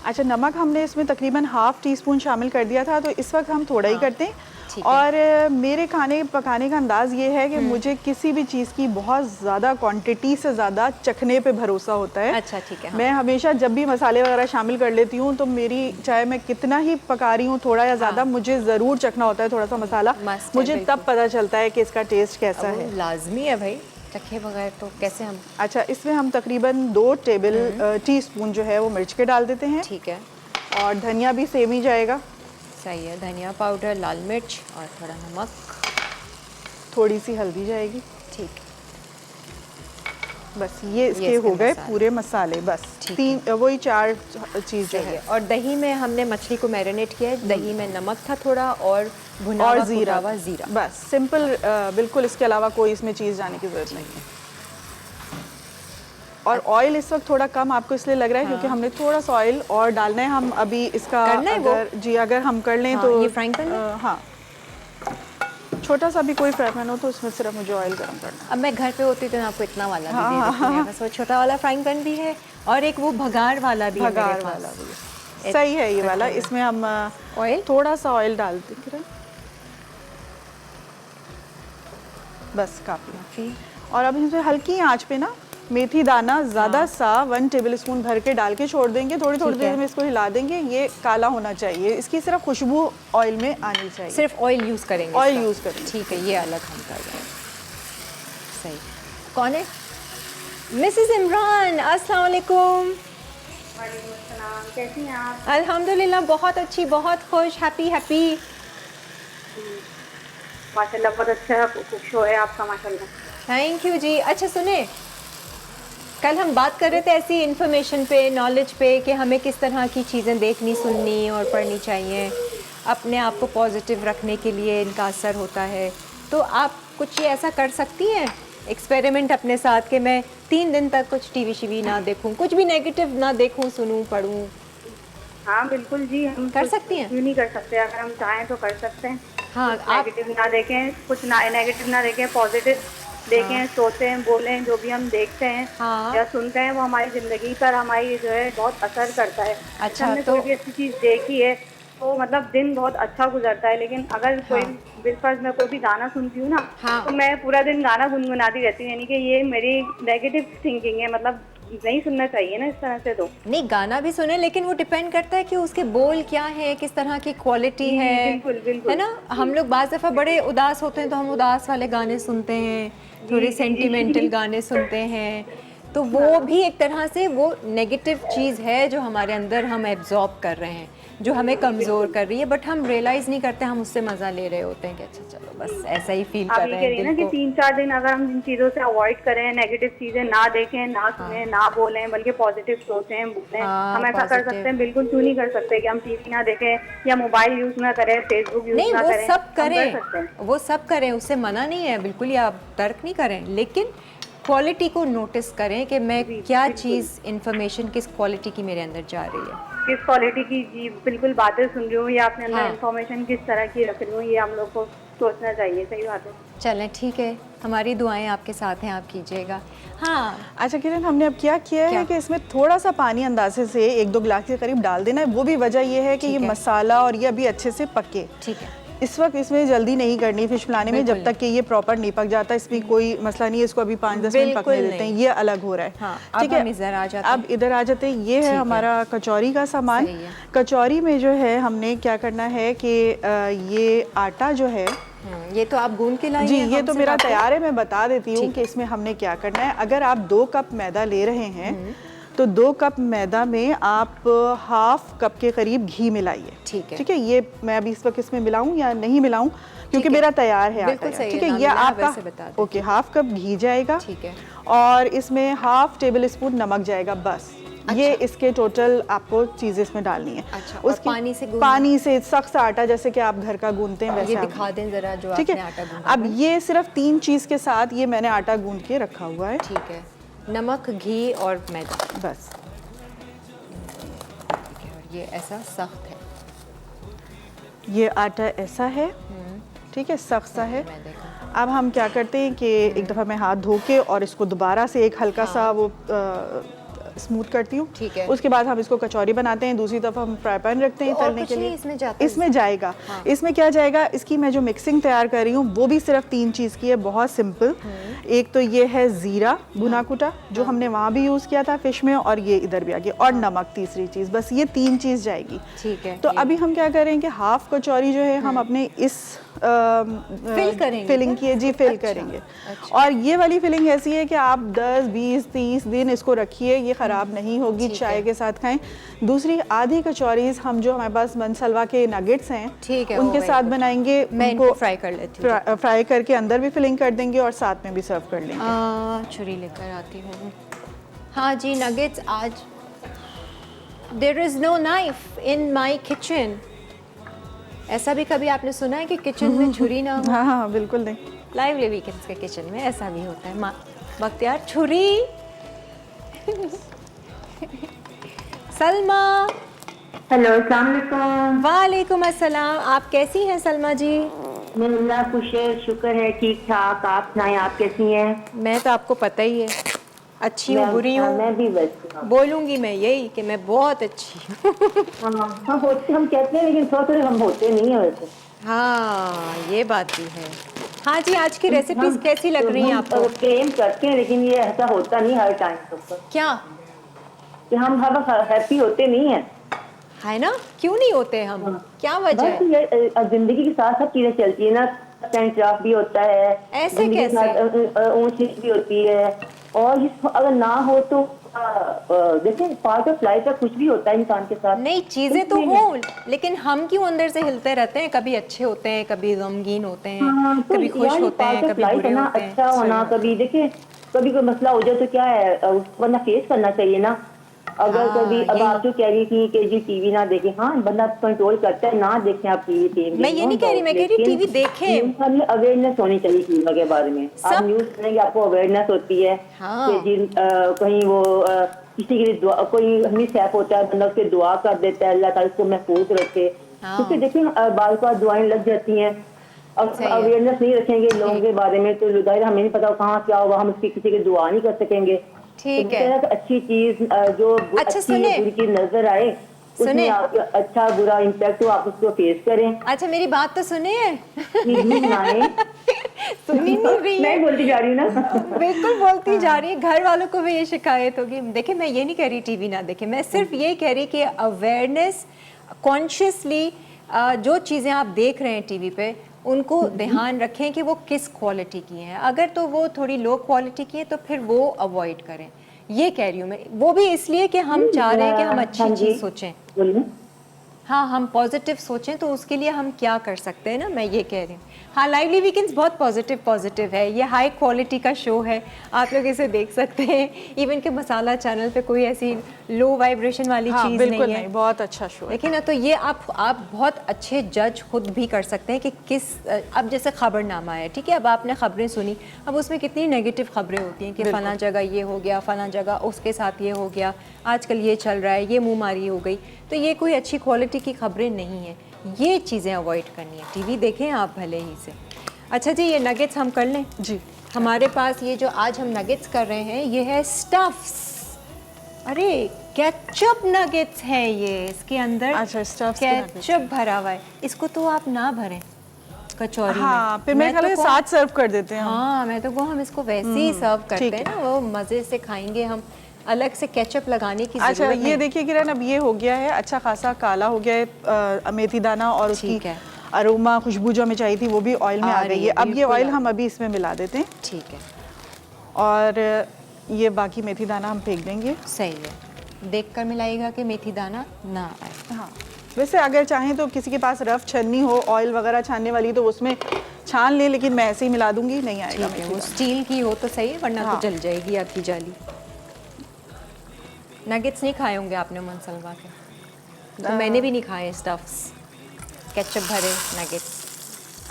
अच्छा, नमक हमने इसमें तकरीबन ½ टीस्पून शामिल कर दिया था, तो इस वक्त हम थोड़ा ही करते हैं। ठीक है। और मेरे खाने पकाने का अंदाज़ ये है कि मुझे किसी भी चीज़ की बहुत ज़्यादा क्वांटिटी से ज़्यादा चखने पे भरोसा होता है। अच्छा, ठीक है। हाँ। मैं हमेशा जब भी मसाले वगैरह शामिल कर लेती हूँ तो मेरी, चाहे मैं कितना ही पका रही हूँ थोड़ा या ज़्यादा, मुझे ज़रूर चखना होता है थोड़ा सा मसाला। मस्त है, मुझे बिल्कुल। तब पता चलता है कि इसका टेस्ट कैसा वो है। लाजमी है भाई, चखे बगैर तो कैसे हम। अच्छा, इसमें हम तकरीबन 2 टीस्पून जो है वो मिर्च के डाल देते हैं, ठीक है, और धनिया भी सेम ही जाएगा। सही है। धनिया पाउडर, लाल मिर्च और थोड़ा नमक, थोड़ी सी हल्दी जाएगी। ठीक। बस ये इसके इसके हो गए मसाले। पूरे मसाले। बस ठीक 3 वही 4 चीज़ जो सही है। है। और दही में हमने मछली को मैरिनेट किया है। दही में नमक था थोड़ा और भुना और हुआ ज़ीरा, कुटा हुआ ज़ीरा। बस सिंपल, बिल्कुल इसके अलावा कोई इसमें चीज़ जाने की ज़रूरत नहीं है। और ऑयल इस वक्त थोड़ा कम आपको इसलिए लग रहा है क्योंकि हमने थोड़ा सा ऑयल और डालना है। हम अभी इसका करना है वो? अगर हम कर लें हाँ, तो ये फ्राइंग पैन है? हाँ, छोटा सा भी कोई फ्राई पैन हो तो उसमें सिर्फ मुझे ऑयल गर्म करना है। अब मैं घर पे होती तो मैं आपको इतना वाला भी दे देती हूँ। बस वो छोटा वाला फ्राइंग पैन भी है और एक वो भगार वाला भी है मेरे भगार पास। वाला भी सही है ये वाला। इसमें हम ऑयल थोड़ा सा ऑयल डाल देंगे, बस काफ़ी। और अब इसमें हल्की आंच पे ना मेथी दाना ज़्यादा सा 1 टेबलस्पून भर के डाल के छोड़ देंगे। थोड़ी थोड़ी ठीक है। देर में इसको हिला देंगे। ये काला होना चाहिए, इसकी सिर्फ खुशबू ऑयल में आनी चाहिए। सिर्फ ऑयल यूज़ करेंगे? ऑयल इसका? यूज़ करेंगे। ठीक है, ये अलग हम कर रहे हैं। सही। कौन है? मिसेस इमरान, अस्सलाम वालेकुम। वालेकुम अस्सलाम, कैसी हैं आप? अल्हम्दुलिल्लाह, बहुत अच्छी, बहुत खुश, हैप्पी हैप्पी। माशाल्लाह बहुत अच्छा कुक शो है आपका माशाल्लाह। थैंक यू जी। अच्छा सुने, कल हम बात कर रहे थे ऐसी इन्फॉर्मेशन पे, नॉलेज पे कि हमें किस तरह की चीज़ें देखनी, सुननी और पढ़नी चाहिए, अपने आप को पॉजिटिव रखने के लिए इनका असर होता है। तो आप कुछ ये ऐसा कर सकती हैं एक्सपेरिमेंट अपने साथ कि मैं 3 दिन तक कुछ टीवी शीवी ना देखूं, कुछ भी नेगेटिव ना देखूं, सुनूं, पढ़ूं? हाँ बिल्कुल जी, हम कर सकती हैं? क्यों नहीं कर सकते, अगर हम चाहें तो कर सकते हैं। हाँ, आप नेगेटिव ना देखें, कुछ ना नेगेटिव ना देखें, पॉजिटिव देखें, सोचें, बोलें, जो भी हम देखते हैं हाँ। या सुनते हैं वो हमारी ज़िंदगी पर हमारी जो है बहुत असर करता है। अच्छा, हमने तो कोई भी अच्छी चीज़ देखी है तो मतलब दिन बहुत अच्छा गुजरता है, लेकिन अगर कोई बिलफर्ज मैं कोई भी गाना सुनती हूँ ना, हाँ। तो मैं पूरा दिन गाना गुनगुनाती रहती हूँ, यानी कि ये मेरी नेगेटिव थिंकिंग है, मतलब नहीं सुनना चाहिए ना इस तरह से। तो नहीं, गाना भी सुने, लेकिन वो डिपेंड करता है कि उसके बोल क्या है, किस तरह की क्वालिटी है। बिल्कुल, बिल्कुल। है ना, हम लोग बाज़ दफ़ा बड़े उदास होते हैं तो हम उदास वाले गाने सुनते हैं, थोड़े सेंटिमेंटल गाने सुनते हैं, तो वो भी एक तरह से वो नेगेटिव चीज़ है जो हमारे अंदर हम एब्जॉर्ब कर रहे हैं, जो हमें कमज़ोर कर रही है, बट हम रियलाइज़ नहीं करते, हम उससे मज़ा ले रहे होते हैं कि अच्छा चलो बस ऐसा ही फील आप कर ये रहे कह हैं रही है ना दिल कि को। 3-4 दिन अगर हम इन चीज़ों से अवॉइड करें, नेगेटिव चीज़ें ना देखें, ना सुने, ना बोलें, बल्कि पॉजिटिव सोचें, बोलें, हाँ, हम ऐसा कर positive। सकते हैं। बिल्कुल क्यों नहीं कर सकते कि हम टीवी ना देखें या मोबाइल यूज़ ना करें, फेसबुक यूज़ नहीं, ना वो करें, सब हम कर करें, सकते हैं। वो सब करें, उससे मना नहीं है बिल्कुल, या आप तर्क नहीं करें, लेकिन क्वालिटी को नोटिस करें कि मैं क्या चीज़, इंफॉर्मेशन किस क्वालिटी की मेरे अंदर जा रही है। किस क्वालिटी की जी बिल्कुल बातें सुन रही हूँ या अपने अंदर हाँ। इन्फॉर्मेशन किस तरह की रख रही हूँ, ये हम लोग को सोचना चाहिए। सही बात है। चलें ठीक है, हमारी दुआएं आपके साथ हैं, आप कीजिएगा। हाँ, अच्छा किरण, हमने अब क्या किया क्या? है कि इसमें थोड़ा सा पानी अंदाजे से 1-2 गिलास के करीब डाल देना है। वो भी वजह ये है कि ठीक ये है। मसाला और ये अभी अच्छे से पके। ठीक है। इस वक्त इसमें जल्दी नहीं करनी फिश बनाने में, बिल्कुल जब तक कि ये प्रॉपर नहीं पक जाता, इसमें कोई मसला नहीं है। इसको अभी 5-10 मिनट बिल्कुल पकने देते हैं, नहीं। ये अलग हो रहा है। हाँ, अब ठीक है, हम इधर आ जाते हैं। अब इधर आ जाते हैं। ये ठीक है है। हमारा कचौरी का सामान। सही है। कचौरी में जो है हमने क्या करना है कि ये आटा जो है, ये तो आप गूंद के लाई जी हैं, ये हम तो सिर्फ मेरा आपको- तैयार है, मैं बता देती हूँ ठीक कि है। इसमें हमने क्या करना है। अगर आप 2 कप मैदा ले रहे हैं तो 2 कप मैदा में आप 1/2 कप के करीब घी मिलाइए। ठीक है। ठीक है, ये मैं अभी इस वक्त इसमें मिलाऊं या नहीं मिलाऊं, क्योंकि है। मेरा तैयार है बिल्कुल आटा। सही ठीक है, है, ना ये मिला है आपका वैसे बता दें। ओके 1/2 कप घी जाएगा। ठीक है। और इसमें 1/2 टेबल स्पून नमक जाएगा बस। ये अच्छा। इसके टोटल आपको चीज़ इसमें डालनी है। अच्छा, और पानी से गूंदना? पानी से सख्त सा आटा जैसे कि आप घर का गूंदते हैं वैसे ये आप दिखा दें जरा जो ठीक आपने है। आटा गूंदा अब ये सिर्फ 3 चीज़ के साथ ये मैंने आटा गूंद के रखा हुआ है। ठीक है, नमक, घी और मैदा। बस ठीक है, और ये ऐसा सख्त है। ये आटा ऐसा है, ठीक है, सख्त सा है। मैदे का। अब हम क्या करते हैं कि एक दफ़ा मैं हाथ धो के और इसको दोबारा से एक हल्का सा वो स्मूथ करती हूँ। ठीक है। उसके बाद हम इसको कचौरी बनाते हैं। दूसरी तरफ हम फ्राई पैन रखते हैं तो और तलने कुछ के लिए। नहीं इसमें जाता है? इसमें जाएगा। हाँ। इसमें क्या जाएगा, इसकी मैं जो मिक्सिंग तैयार कर रही हूँ वो भी सिर्फ 3 चीज़ की है, बहुत सिंपल। एक तो ये है ज़ीरा भुना कुटा, जो हमने वहाँ भी यूज़ किया था फिश में, और ये इधर भी आ गया, और नमक तीसरी चीज़। बस ये 3 चीज़ जाएगी। ठीक है। तो अभी हम क्या करेंगे, 1/2 कचौरी जो है हम अपने इस फिल करेंगे फिलिंग क्या? की जी फिल अच्छा, करेंगे। अच्छा। और ये वाली फिलिंग ऐसी है कि आप 10, 20, 30 दिन इसको रखिए, ये ख़राब नहीं होगी, ठीक चाय है। के साथ खाएं। दूसरी आधी कचौरीज हम जो हमारे पास मनसलवा के नगेट्स हैं ठीक है, उनके वो साथ very good। बनाएंगे। मैं इनको फ्राई कर लेती हूँ। फ्राई करके अंदर भी फिलिंग कर देंगे और साथ में भी सर्व कर लेंगे। छुरी लेकर आती हूँ। हाँ जी, नगेट्स आज there is no knife in my kitchen. ऐसा भी कभी आपने सुना है कि किचन में छुरी ना हो? हाँ हाँ बिल्कुल नहीं। लाइवली वीकेंड्स के किचन में ऐसा भी होता है। बख्तियार, छुरी। सलमा। हेलो, अस्सलाम वालेकुम। वालेकुम अस्सलाम। आप कैसी हैं सलमा जी? मैं अल्लाह खुश है, शुक्र है, ठीक ठाक। आप सुनाएं, आप कैसी हैं? मैं तो आपको पता ही है, अच्छी हूँ, बुरी हूँ। मैं भी बस बोलूँगी मैं यही कि मैं बहुत अच्छी हूँ। हाँ होते हम कहते हैं, लेकिन थोड़े हम होते नहीं है वैसे। हाँ, ये बात भी है। हाँ जी, आज की रेसिपीज कैसी लग रही हैं आपको? क्लेम करते हैं, लेकिन ये ऐसा होता नहीं हर टाइम पर क्या कि हम हर हैप्पी होते नहीं है। है ना, क्यों नहीं होते हम? क्या वजह बस है? ये जिंदगी के साथ सब चीजें चलती है ना। स्टैंड भी होता है, ऐसे जिंदगी के कैसे? साथ ऊंच नीच भी होती है, और अगर ना हो तो देखिए पार्ट ऑफ लाइफ है, कुछ भी होता है इंसान के साथ। नहीं, चीजें तो हों, लेकिन हम क्यों अंदर से हिलते रहते हैं, कभी अच्छे होते हैं, कभी गमगीन होते हैं, हाँ, तो कभी खुश यार होते हैं, पार्ट ऑफ कभी लाइफ बुरे है ना, होते हैं। अच्छा होना, कभी देखिए कभी कोई मसला हो जाए तो क्या है, उसको बंदा फेस करना चाहिए ना। अगर हाँ, कभी अब यही। आप जो कह रही थी कि जी टीवी ना देखें, हाँ बंदा कंट्रोल करता है, ना देखें आप टीवी। मैं ये नहीं कह रही, मैं कह रही टीवी देखें। हमें अवेयरनेस होनी चाहिए टीवी के बारे में। आप सब- न्यूज सुनेंगे आपको अवेयरनेस होती है हाँ। कि जी कहीं वो किसी के लिए दुआ, कोई हमें सैफ होता है, बंदा उसके दुआ कर देता है, अल्लाह ताला उसको महफूज रखे। हाँ। क्योंकि देखिए बार बार दुआएं लग जाती हैं। अब सही है। अवेयरनेस नहीं रखेंगे लोगों के बारे में तो जाहिर हमें नहीं पता कहाँ क्या होगा, हम उसकी किसी की दुआ नहीं कर सकेंगे। ठीक तो है। मुझे अच्छी चीज जो अच्छा, अच्छी सुने। बुरी चीज नजर आए, सुने। उसमें आपका अच्छा बुरा इम्पैक्ट हो, आप उसको फेस करें, अच्छा, मेरी बात तो सुनिए। चीज बनाएं। सुनी नहीं रही मैं है। बोलती जा रही हूँ ना। बिल्कुल बोलती जा रही है, घर वालों को भी ये शिकायत होगी। देखिए, मैं ये नहीं कह रही टीवी ना देखें, मैं सिर्फ ये कह रही कि अवेयरनेस, कॉन्शियसली जो चीज़ें आप देख रहे हैं टीवी पे, उनको ध्यान रखें कि वो किस क्वालिटी की हैं। अगर तो वो थोड़ी लो क्वालिटी की है तो फिर वो अवॉइड करें। ये कह रही हूँ मैं, वो भी इसलिए कि हम चाह रहे हैं कि हम अच्छी हाँ जी, चीज़ सोचें। बोलिए। हाँ, हम पॉजिटिव सोचें, तो उसके लिए हम क्या कर सकते हैं ना, मैं ये कह रही हूँ। हाँ, लाइवली वीकेंड्स बहुत पॉजिटिव है, ये हाई क्वालिटी का शो है, आप लोग इसे देख सकते हैं। इवन के मसाला चैनल पे कोई ऐसी लो वाइब्रेशन वाली हाँ, चीज़ बिल्कुल नहीं है। नहीं, बहुत अच्छा शो है। देखिए ना, तो ये आप बहुत अच्छे जज खुद भी कर सकते हैं कि किस, अब जैसे खबरनामा है, ठीक है, अब आपने खबरें सुनी, अब उसमें कितनी नेगेटिव खबरें होती हैं कि फ़लाँ जगह ये हो गया, फ़लाँ जगह उसके साथ ये हो गया, आजकल ये चल रहा है, ये मुँहमारी हो गई। तो ये कोई अच्छी क्वालिटी की खबरें नहीं है, ये चीज़ें अवॉइड करनी है। टीवी देखें आप भले ही से। अच्छा जी, ये नगेट्स हम कर लें जी। हमारे पास ये जो आज हम नगेट्स कर रहे हैं, ये है स्टफ्स। अरे केचप नगेट्स हैं ये, इसके अंदर अच्छा, stuffs के nuggets। केचप भरा हुआ है। इसको तो आप ना भरें कचौरी हाँ, में। फिर मेरे मैं ख्याल तो से साथ सर्व कर देते हैं हम। हाँ, मैं तो हम इसको वैसे ही सर्व करते ठीक हैं ना, वो मज़े से खाएंगे हम, अलग से केचप लगाने की अच्छा, ज़रूरत ये नहीं। देखिए किरण, अब ये हो गया है अच्छा खासा काला हो गया है मेथी दाना, और उसकी ठीक है। अरोमा, खुशबू जो हमें चाहिए थी वो भी ऑयल में आ आ रही गई है, है। अब ये बिल्कुल ऑयल आ हम अभी इसमें मिला देते हैं, ठीक है, और ये बाकी मेथी दाना हम फेंक देंगे। सही है। देख कर मिलाइएगा कि मेथी दाना ना आए। हाँ, वैसे अगर चाहें तो किसी के पास रफ छन्नी हो ऑयल वगैरह छानने वाली तो उसमें छान ले, लेकिन मैं ऐसे ही मिला दूंगी, नहीं आएगा ठीक है, मेथी वो दाना। स्टील की हो तो सही है, वरना हाँ। तो जल जाएगी आपकी जाली। नगेट्स नहीं खाए होंगे आपने मनसलवा के? तो मैंने भी नहीं खाए स्टफ्स, केचप भरे नगेट्स।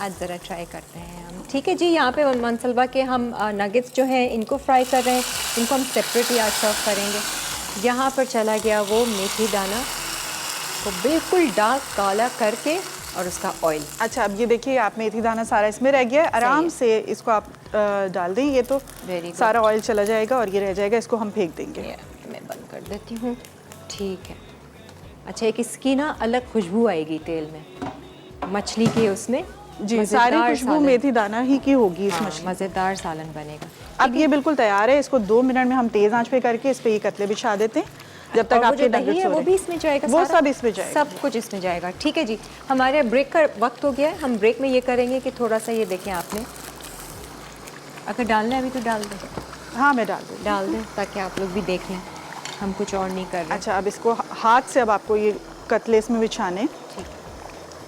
आज ज़रा ट्राई करते हैं हम। ठीक है जी, यहाँ पे मनसलवा के हम नगेट्स जो हैं इनको फ्राई कर रहे हैं, इनको हम सेपरेटली आज सर्व करेंगे। यहाँ पर चला गया वो मेथी दाना को बिल्कुल डार्क काला करके, और उसका ऑयल। अच्छा, अब ये देखिए आप मेथी दाना सारा इसमें रह गया है, आराम है। से इसको आप डाल दें, ये तो Very good। सारा ऑयल चला जाएगा और ये रह जाएगा, इसको हम फेंक देंगे। ये मैं बंद कर देती हूँ। ठीक है। अच्छा, एक इसकी ना अलग खुशबू आएगी तेल में, मछली की, उसमें जी, सारी मज़ेदार खुशबू सालन। मेथी दाना ही की होगी इस हाँ, मछली। मज़ेदार सालन बनेगा। अब ये बिल्कुल तैयार है, इसको 2 मिनट में हम तेज आंच पे करके इस पे ये कतले बिछा देते हैं जब तक और वो आपके जो दही नगेट्स है हो वो रहे भी हैं। इसमें जाएगा, वो सारा? सब इसमें जाएगा। सब कुछ इसमें जाएगा। ठीक है जी, हमारे ब्रेक का वक्त हो गया है। हम ब्रेक में ये करेंगे कि थोड़ा सा ये देखें आपने, अगर डालना है अभी तो डाल दें, हाँ, मैं डाल दूँगी। डाल दें ताकि आप लोग भी देख लें, हम कुछ और नहीं कर रहे। अच्छा, अब इसको हाथ से अब आपको ये कतले इसमें बिछाने। ठीक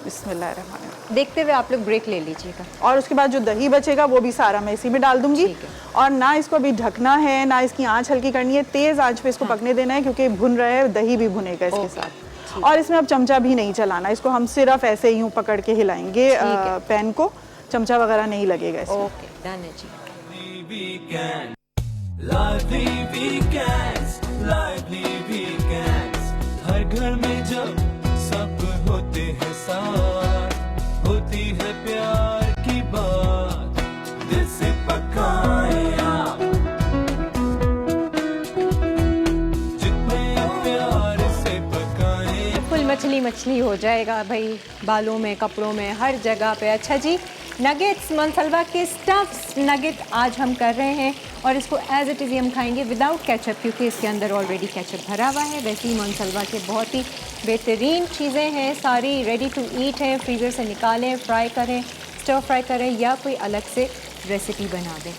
बिस्मिल्लाहिर्रहमानिर्रहीम। देखते हुए आप लोग ब्रेक ले लीजिएगा। और उसके बाद जो दही बचेगा वो भी सारा मैं इसी में डाल दूंगी। ठीक है। और ना इसको अभी ढकना है, ना इसकी आंच हल्की करनी है, तेज आंच पे इसको पकने देना है, क्योंकि भुन रहा है, दही भी भुनेगा इसके ओके, साथ। और इसमें अब चमचा भी नहीं चलाना, इसको हम सिर्फ ऐसे यूं पकड़ के हिलाएंगे है। पैन को, चमचा वगैरह नहीं लगेगा इसमें। ओके, डन है जी। Lively weekends, lively weekends, हर घर में जब सब होते हैं साथ, होती है प्यार की बात, दिल से पकाए आप, जितने प्यार से पकाए। फुल मछली मछली हो जाएगा भाई, बालों में, कपड़ों में, हर जगह पे। अच्छा जी, नगेट्स मनसलवा के स्टफ्स नगेट आज हम कर रहे हैं, और इसको एज इट इज़ हम खाएंगे विदाउट केचप, क्योंकि इसके अंदर ऑलरेडी केचप भरा हुआ है। वैसे ही मनसलवा के बहुत ही बेहतरीन चीज़ें हैं, सारी रेडी टू ईट हैं। फ्रीज़र से निकालें, फ्राई करें, स्टर फ्राई करें, या कोई अलग से रेसिपी बना दें।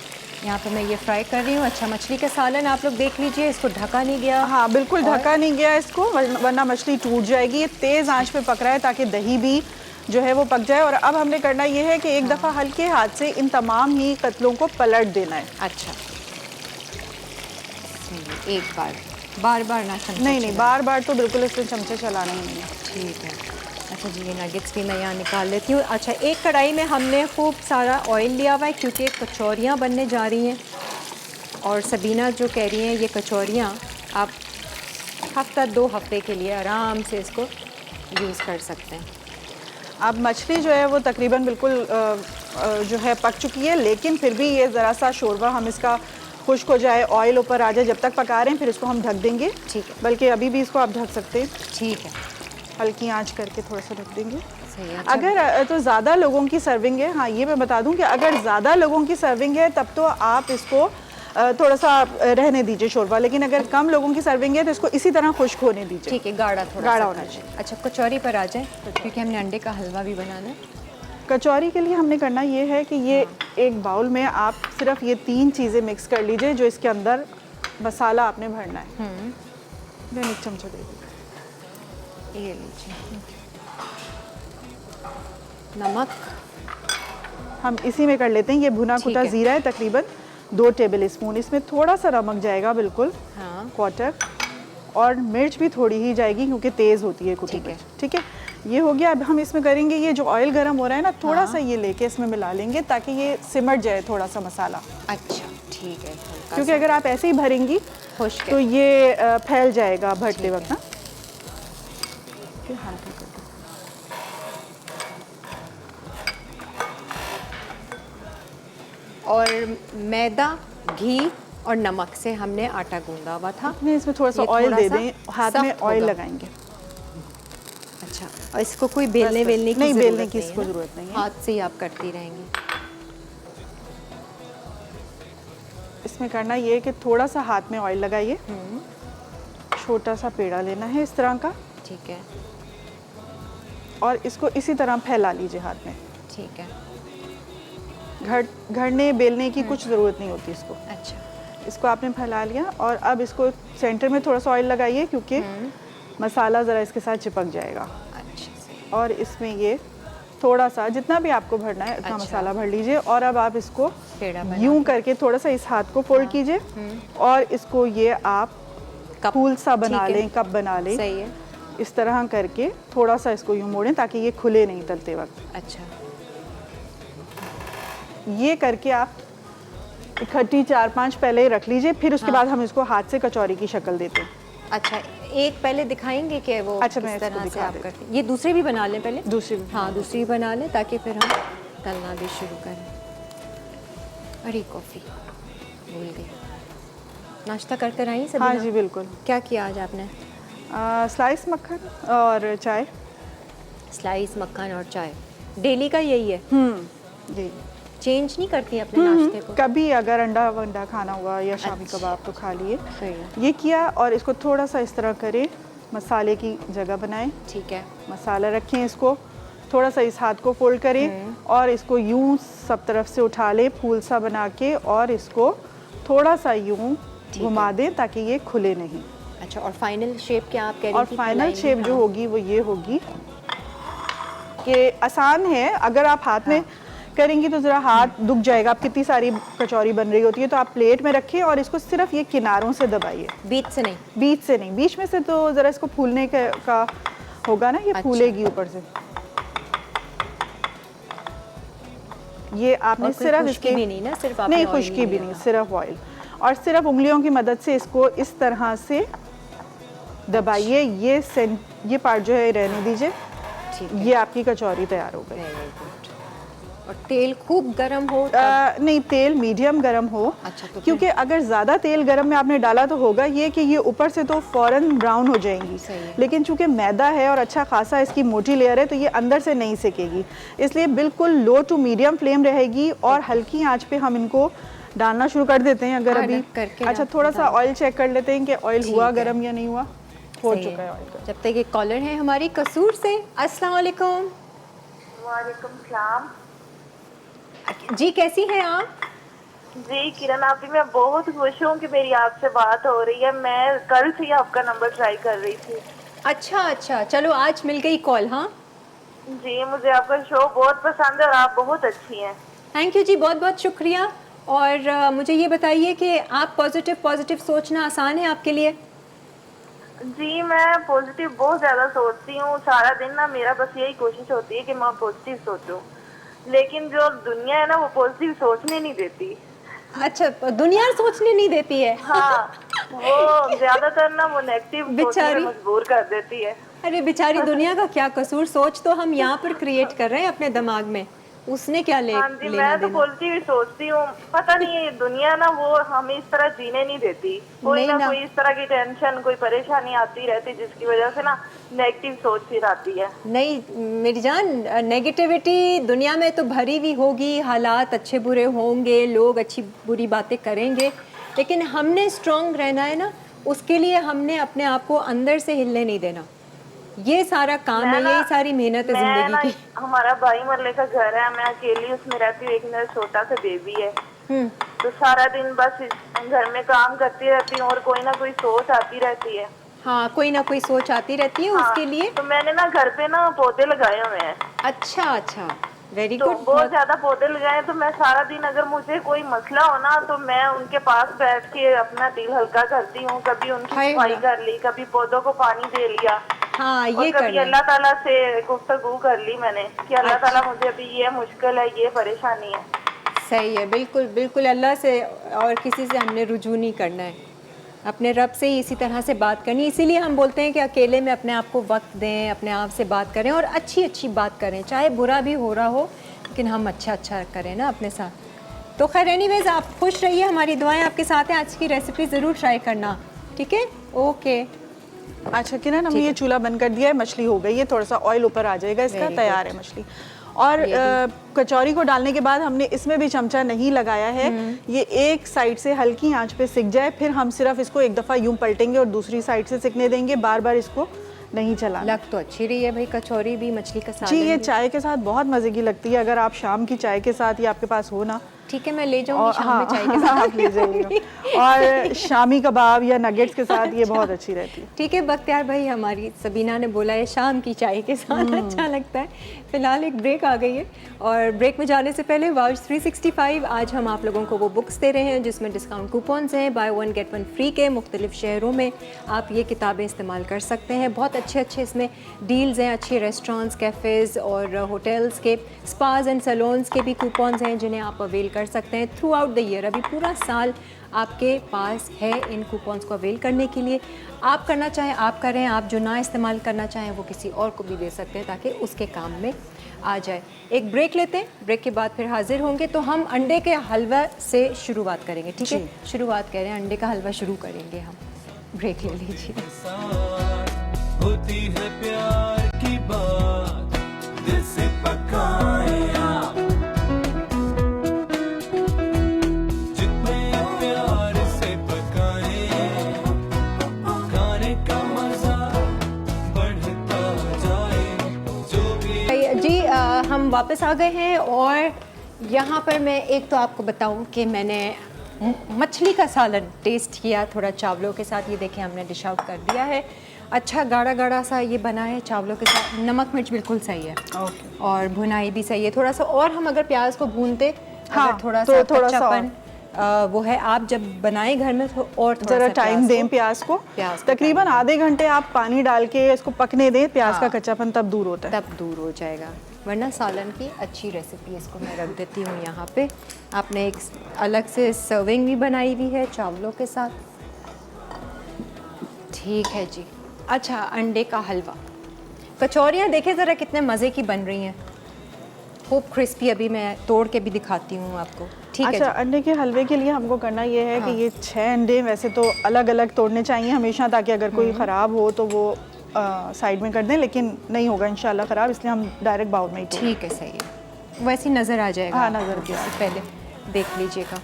यहाँ पे मैं ये फ्राई कर रही हूँ। अच्छा, मछली का सालन आप लोग देख लीजिए, इसको ढका नहीं गया। हाँ बिल्कुल ढका नहीं गया इसको, वरना मछली टूट जाएगी। ये तेज़ आंच पे पक रहा है ताकि दही भी जो है वो पक जाए। और अब हमने करना ये है कि एक दफ़ा हल्के हाथ से इन तमाम ही कतलों को पलट देना है। अच्छा, एक बार बार ना चमचा नहीं चलाएं। बार बार तो बिल्कुल इसमें चमचे चलाना ही नहीं है। ठीक है। अच्छा जी, ये नगेट्स भी मैं यहाँ निकाल लेती हूँ। अच्छा, एक कढ़ाई में हमने खूब सारा ऑयल लिया हुआ है क्योंकि कचौरियाँ बनने जा रही हैं। और सबीना जो कह रही हैं ये कचौरियाँ आप हफ्ता 2 हफ्ते के लिए आराम से इसको यूज़ कर सकते हैं। अब मछली जो है वो तकरीबन बिल्कुल जो है पक चुकी है, लेकिन फिर भी ये ज़रा सा शोरबा हम इसका खुश्क हो जाए, ऑयल ऊपर आ जाए, जब तक पका रहे हैं फिर इसको हम ढक देंगे। ठीक है। बल्कि अभी भी इसको आप ढक सकते हैं, ठीक है, हल्की आंच करके थोड़ा सा ढक देंगे। सही है। अच्छा, अगर तो ज़्यादा लोगों की सर्विंग है, हाँ ये मैं बता दूं कि अगर ज़्यादा लोगों की सर्विंग है तब तो आप इसको थोड़ा सा रहने दीजिए शोरबा, लेकिन अगर कम लोगों की सर्विंग है तो इसको इसी तरह खुश्क होने दीजिए। ठीक है, गाढ़ा थोड़ा गाढ़ा सा होना कर चाहिए। दें। अच्छा, कचौरी पर आ जाए क्योंकि हमने अंडे का हलवा भी बनाना है। कचौरी के लिए हमने करना ये है कि ये एक बाउल में आप सिर्फ ये 3 चीज़ें मिक्स कर लीजिए जो इसके अंदर मसाला आपने भरना है। देन एक चमचा दे दीजिए। ये लीजिए, नमक, हम इसी में कर लेते हैं। ये भुना ठीक कुटा है। ज़ीरा है तकरीबन 2 टेबल स्पून, इसमें थोड़ा सा नमक जाएगा बिल्कुल हाँ, क्वार्टर, और मिर्च भी थोड़ी ही जाएगी क्योंकि तेज़ होती है कुटी ठीक है। मिर्च। ठीक है, ये हो गया। अब हम इसमें करेंगे, ये जो ऑयल गर्म हो रहा है ना, थोड़ा सा ये लेके इसमें मिला लेंगे ताकि ये सिमट जाए थोड़ा सा मसाला, अच्छा ठीक है। हल्का क्योंकि सा अगर आप ऐसे ही भरेंगी खुश्क है। तो ये फैल जाएगा भरते ठीक वक्त है। ना। ठीक है, हल्का कर दो। और मैदा, घी और नमक से हमने आटा गूंदा हुआ था। नहीं, इसमें थोड़ा सा ये ऑयल थोड़ा दे सा दें, हाथ में सख्त ऑयल होगा। लगाएंगे। अच्छा, और इसको कोई बेलने बस, वेलने की नहीं, ज़रूरत बेलने की नहीं है इसको ना? ज़रूरत नहीं है। हाथ से ही आप करती रहेंगी। इसमें करना ये है कि थोड़ा सा हाथ में ऑयल लगाइए, छोटा सा पेड़ा लेना है इस तरह का, ठीक है, और इसको इसी तरह फैला लीजिए हाथ में। ठीक है। घड़ने बेलने की कुछ ज़रूरत नहीं होती इसको। अच्छा, इसको आपने फैला लिया और अब इसको सेंटर में थोड़ा सा ऑयल लगाइए क्योंकि मसाला ज़रा इसके साथ चिपक जाएगा। अच्छा सही। और इसमें ये थोड़ा सा जितना भी आपको भरना है उतना अच्छा। मसाला भर लीजिए। और अब आप इसको पेड़ा बना यूं करके थोड़ा सा इस हाथ को फोल्ड कीजिए और इसको ये आप कप, फूल सा बना ठीक है। लें, कप बना लें। सही है। इस तरह करके थोड़ा सा इसको यूं मोड़ें ताकि ये खुले नहीं तलते वक्त। अच्छा, ये करके आप इकट्ठी 4-5 पहले रख लीजिए, फिर उसके बाद हम इसको हाथ से कचौरी की शक्ल देते हैं। अच्छा, एक पहले दिखाएंगे कि वो अच्छा, मैं किस इसको तरह से दिखा आप देती करते हैं। ये दूसरी भी बना लें पहले। दूसरी भी हाँ, दूसरी बना लें ताकि फिर हम तलना भी शुरू करें। अरे कॉफ़ी भूल गई। नाश्ता कर कर आई सभी? हाँ जी बिल्कुल। क्या किया आज आपने? स्लाइस मक्खन और चाय। स्लाइस मक्खन और चाय डेली का यही है? जी। चेंज नहीं करती अपने नाश्ते को? कभी अगर अंडा वंडा खाना हुआ या शामी अच्छा। कबाब तो खा लिए। सही है। ये किया और इसको थोड़ा सा इस तरह करें, मसाले की जगह बनाएं, ठीक है। मसाला रखें, इसको थोड़ा सा इस हाथ को फोल्ड करें और इसको यूं सब तरफ से उठा लें फूल सा बना के, और इसको थोड़ा सा यूं घुमा दें ताकि ये खुले नहीं। अच्छा, और फाइनल शेप क्या आप कह रही और थी? फाइनल फैलाएंगी? शेप जो हाँ। होगी वो ये होगी कि आसान है। अगर आप हाथ में करेंगी तो ज़रा हाथ दुख जाएगा। आप कितनी सारी कचौरी बन रही होती है, तो आप प्लेट में रखें और इसको सिर्फ ये किनारों से दबाइए, बीच से नहीं? बीच से नहीं। बीच में से तो ज़रा इसको फूलने का होगा ना, ये अच्छा। फूलेगी ऊपर से। ये आपने और कोई सिर्फ खुश्की इसकी भी नहीं ना, सिर्फ आपने नहीं, ऑयल खुश्की भी लिया नहीं, था। सिर्फ ऑयल। और सिर्फ उंगलियों की मदद से इसको इस तरह से दबाइए। ये पार्ट जो है रहने दीजिए। ठीक है। ये आपकी कचौरी तैयार हो गई। Very good. और तेल खूब गर्म हो तब? नहीं, तेल मीडियम गरम हो। अच्छा, तो क्योंकि अगर ज़्यादा तेल गरम में आपने डाला तो होगा ये कि ये ऊपर से तो फ़ौरन ब्राउन हो जाएंगी, सही है। लेकिन चूंकि मैदा है और अच्छा खासा इसकी मोटी लेयर है तो ये अंदर से नहीं सेकेगी। इसलिए बिल्कुल लो टू मीडियम फ्लेम रहेगी और हल्की आंच पे हम इनको डालना शुरू कर देते हैं। अगर हाँ, अभी करके अच्छा आप थोड़ा सा डाल- ऑयल चेक कर लेते हैं कि ऑयल ठीक हुआ है। गरम या नहीं हुआ। हो सही चुका है ऑयल। जब तक ये कॉलर है हमारी कसूर से। अस्सलाम वालेकुम। वालेकुम सलाम। जी, कैसी हैं आप? जी किरण आप भी, मैं बहुत खुश हूँ कि मेरी आपसे बात हो रही है। मैं कल से ही आपका नंबर ट्राई कर रही थी। अच्छा अच्छा, चलो आज मिल गई कॉल। हाँ, जी मुझे आपका शो बहुत पसंद है और आप बहुत अच्छी हैं। थैंक यू जी, बहुत बहुत शुक्रिया। और मुझे ये बताइए कि आप पॉजिटिव पॉजिटिव सोचना आसान है आपके लिए? जी मैं पॉजिटिव बहुत ज्यादा सोचती हूँ। सारा दिन ना मेरा बस यही कोशिश होती है कि मैं पॉजिटिव सोचूं, लेकिन जो दुनिया है ना वो पॉजिटिव सोचने नहीं देती। अच्छा, दुनिया सोचने नहीं देती है। हाँ, वो ज्यादातर ना वो नेगेटिव सोचने पे बेचारी, मजबूर कर देती है। अरे बेचारी दुनिया का क्या कसूर? सोच तो हम यहाँ पर क्रिएट कर रहे हैं अपने दिमाग में, उसने क्या हाँ जी लेना मैं तो देना? पॉजिटिव ही सोचती हूँ। पता नहीं है ये दुनिया ना वो हमें इस तरह जीने नहीं देती। कोई नहीं ना ना, कोई इस तरह की टेंशन, कोई परेशानी आती रहती जिसकी वजह से ना नेगेटिव सोच फिर आती है। नहीं मेरी जान, नेगेटिविटी दुनिया में तो भरी हुई होगी, हालात अच्छे बुरे होंगे, लोग अच्छी बुरी बातें करेंगे, लेकिन हमने स्ट्रांग रहना है ना, उसके लिए हमने अपने आप को अंदर से हिलने नहीं देना। ये सारा काम है, यही सारी मेहनत है मैं जिंदगी ना की। हमारा भाई मरले का घर है, मैं अकेली उसमें रहती हूँ, एक मेरा छोटा सा बेबी है। हम्म, तो सारा दिन बस घर में काम करती रहती हूँ और कोई ना कोई सोच आती रहती है। हाँ, कोई ना कोई सोच आती रहती है हाँ, उसके लिए। तो मैंने ना घर पे ना पौधे लगाए हुए हैं। अच्छा अच्छा, वेरी तो गुड। बहुत ज्यादा पौधे लगाए, तो मैं सारा दिन अगर मुझे कोई मसला हो ना तो मैं उनके पास बैठ के अपना दिल हल्का करती हूँ। कभी उनकी हाय सफाई अल्लाह। कर ली, कभी पौधों को पानी दे लिया, हाँ, और ये कभी करना है। अल्लाह ताला से गुफ्तगू कर ली मैंने कि अल्लाह अच्छा, ताला मुझे अभी ये मुश्किल है, ये परेशानी है। सही है, बिल्कुल बिल्कुल। अल्लाह से और किसी से हमने रुजू नहीं करना है, अपने रब से ही इसी तरह से बात करनी। इसीलिए हम बोलते हैं कि अकेले में अपने आप को वक्त दें, अपने आप से बात करें और अच्छी अच्छी बात करें, चाहे बुरा भी हो रहा हो, लेकिन हम अच्छा अच्छा करें ना अपने साथ। तो खैर एनीवेज, आप खुश रहिए, हमारी दुआएं आपके साथ हैं। आज की रेसिपी ज़रूर ट्राई करना, ठीक है? ओके, अच्छा किरण, हम ये चूल्हा बंद कर दिया है, मछली हो गई है, थोड़ा सा ऑयल ऊपर आ जाएगा इसका, Very तैयार good. है मछली। और कचौरी को डालने के बाद हमने इसमें भी चमचा नहीं लगाया है, ये एक साइड से हल्की आंच पे सिक जाए, फिर हम सिर्फ इसको एक दफ़ा यूं पलटेंगे और दूसरी साइड से सिकने देंगे, बार बार इसको नहीं चलाना। लग तो अच्छी रही है भाई, कचौरी भी, मछली का जी, सालन ये भी। चाय के साथ बहुत मज़े की लगती है, अगर आप शाम की चाय के साथ ये आपके पास हो ना, ठीक है, मैं ले जाऊंगी और शाम में चाय के साथ। आप ले जाइएगा। और शामी कबाब या नगेट्स के साथ ये बहुत अच्छी रहती है। ठीक है बख्तियार भाई, हमारी सबीना ने बोला है शाम की चाय के साथ अच्छा लगता है। फिलहाल एक ब्रेक आ गई है, और ब्रेक में जाने से पहले वाउच 365 आज हम आप लोगों को वो बुक्स दे रहे हैं जिसमें डिस्काउंट कूपन्स हैं, by one get one free के। मुख्तलिफ शहरों में आप ये किताबें इस्तेमाल कर सकते हैं। बहुत अच्छे अच्छे इसमें डील्स हैं, अच्छे रेस्टोरेंट्स, कैफ़ेज़ और होटल्स के, स्पाज एंड सैलून्स के भी कूपन्स हैं जिन्हें आप अवेल कर सकते हैं थ्रू आउट द ईयर। अभी पूरा साल आपके पास है इन कूपन्स को अवेल करने के लिए। आप करना चाहें आप करें, आप जो ना इस्तेमाल करना चाहें वो किसी और को भी दे सकते हैं ताकि उसके काम में आ जाए। एक ब्रेक लेते हैं, ब्रेक के बाद फिर हाजिर होंगे। तो हम अंडे के हलवा से शुरुआत करेंगे, ठीक है? शुरुआत करें, अंडे का हलवा शुरू करेंगे हम। ब्रेक ले लीजिए। साथ होती है प्यार की बात, दिल से पकाए आप, जितने प्यार से पकाए, खाने का मजा बढ़ता जाए, जो भी जी हम वापस आ गए हैं, और यहाँ पर मैं एक तो आपको बताऊं कि मैंने मछली का सालन टेस्ट किया थोड़ा चावलों के साथ। ये देखें, हमने डिश आउट कर दिया है। अच्छा गाढ़ा गाढ़ा सा ये बना है चावलों के साथ। नमक मिर्च बिल्कुल सही है, और भुनाई भी सही है। थोड़ा सा और हम अगर प्याज को भूनते, हाँ, अगर थोड़ा तो सा थोड़ा सा कच्चापन वो है, आप जब बनाएं घर में तो और थोड़ा ज़रा सा टाइम दें प्याज को, तकरीबन आधे घंटे आप पानी डाल के इसको पकने दें, प्याज का कच्चापन तब दूर होता है। तब दूर हो जाएगा। वरना सालन की अच्छी रेसिपी, इसको मैं रख देती हूँ यहाँ पे। आपने एक अलग से सर्विंग भी बनाई हुई है चावलों के साथ, ठीक है जी। अच्छा, अंडे का हलवा, कचौरियाँ देखें ज़रा कितने मज़े की बन रही हैं, खूब क्रिस्पी। अभी मैं तोड़ के भी दिखाती हूँ आपको, ठीक है अच्छा, जी? अंडे के हलवे के लिए हमको करना ये है कि ये 6 अंडे वैसे तो अलग अलग तोड़ने चाहिए हमेशा, ताकि अगर कोई ख़राब हो तो वो साइड में कर दें, लेकिन नहीं होगा इंशाल्लाह ख़राब, इसलिए हम डायरेक्ट बाउल में ही तोड़। ठीक है, सही है, वैसे नज़र आ जाएगा। हाँ, नज़र के इससे पहले देख लीजिएगा।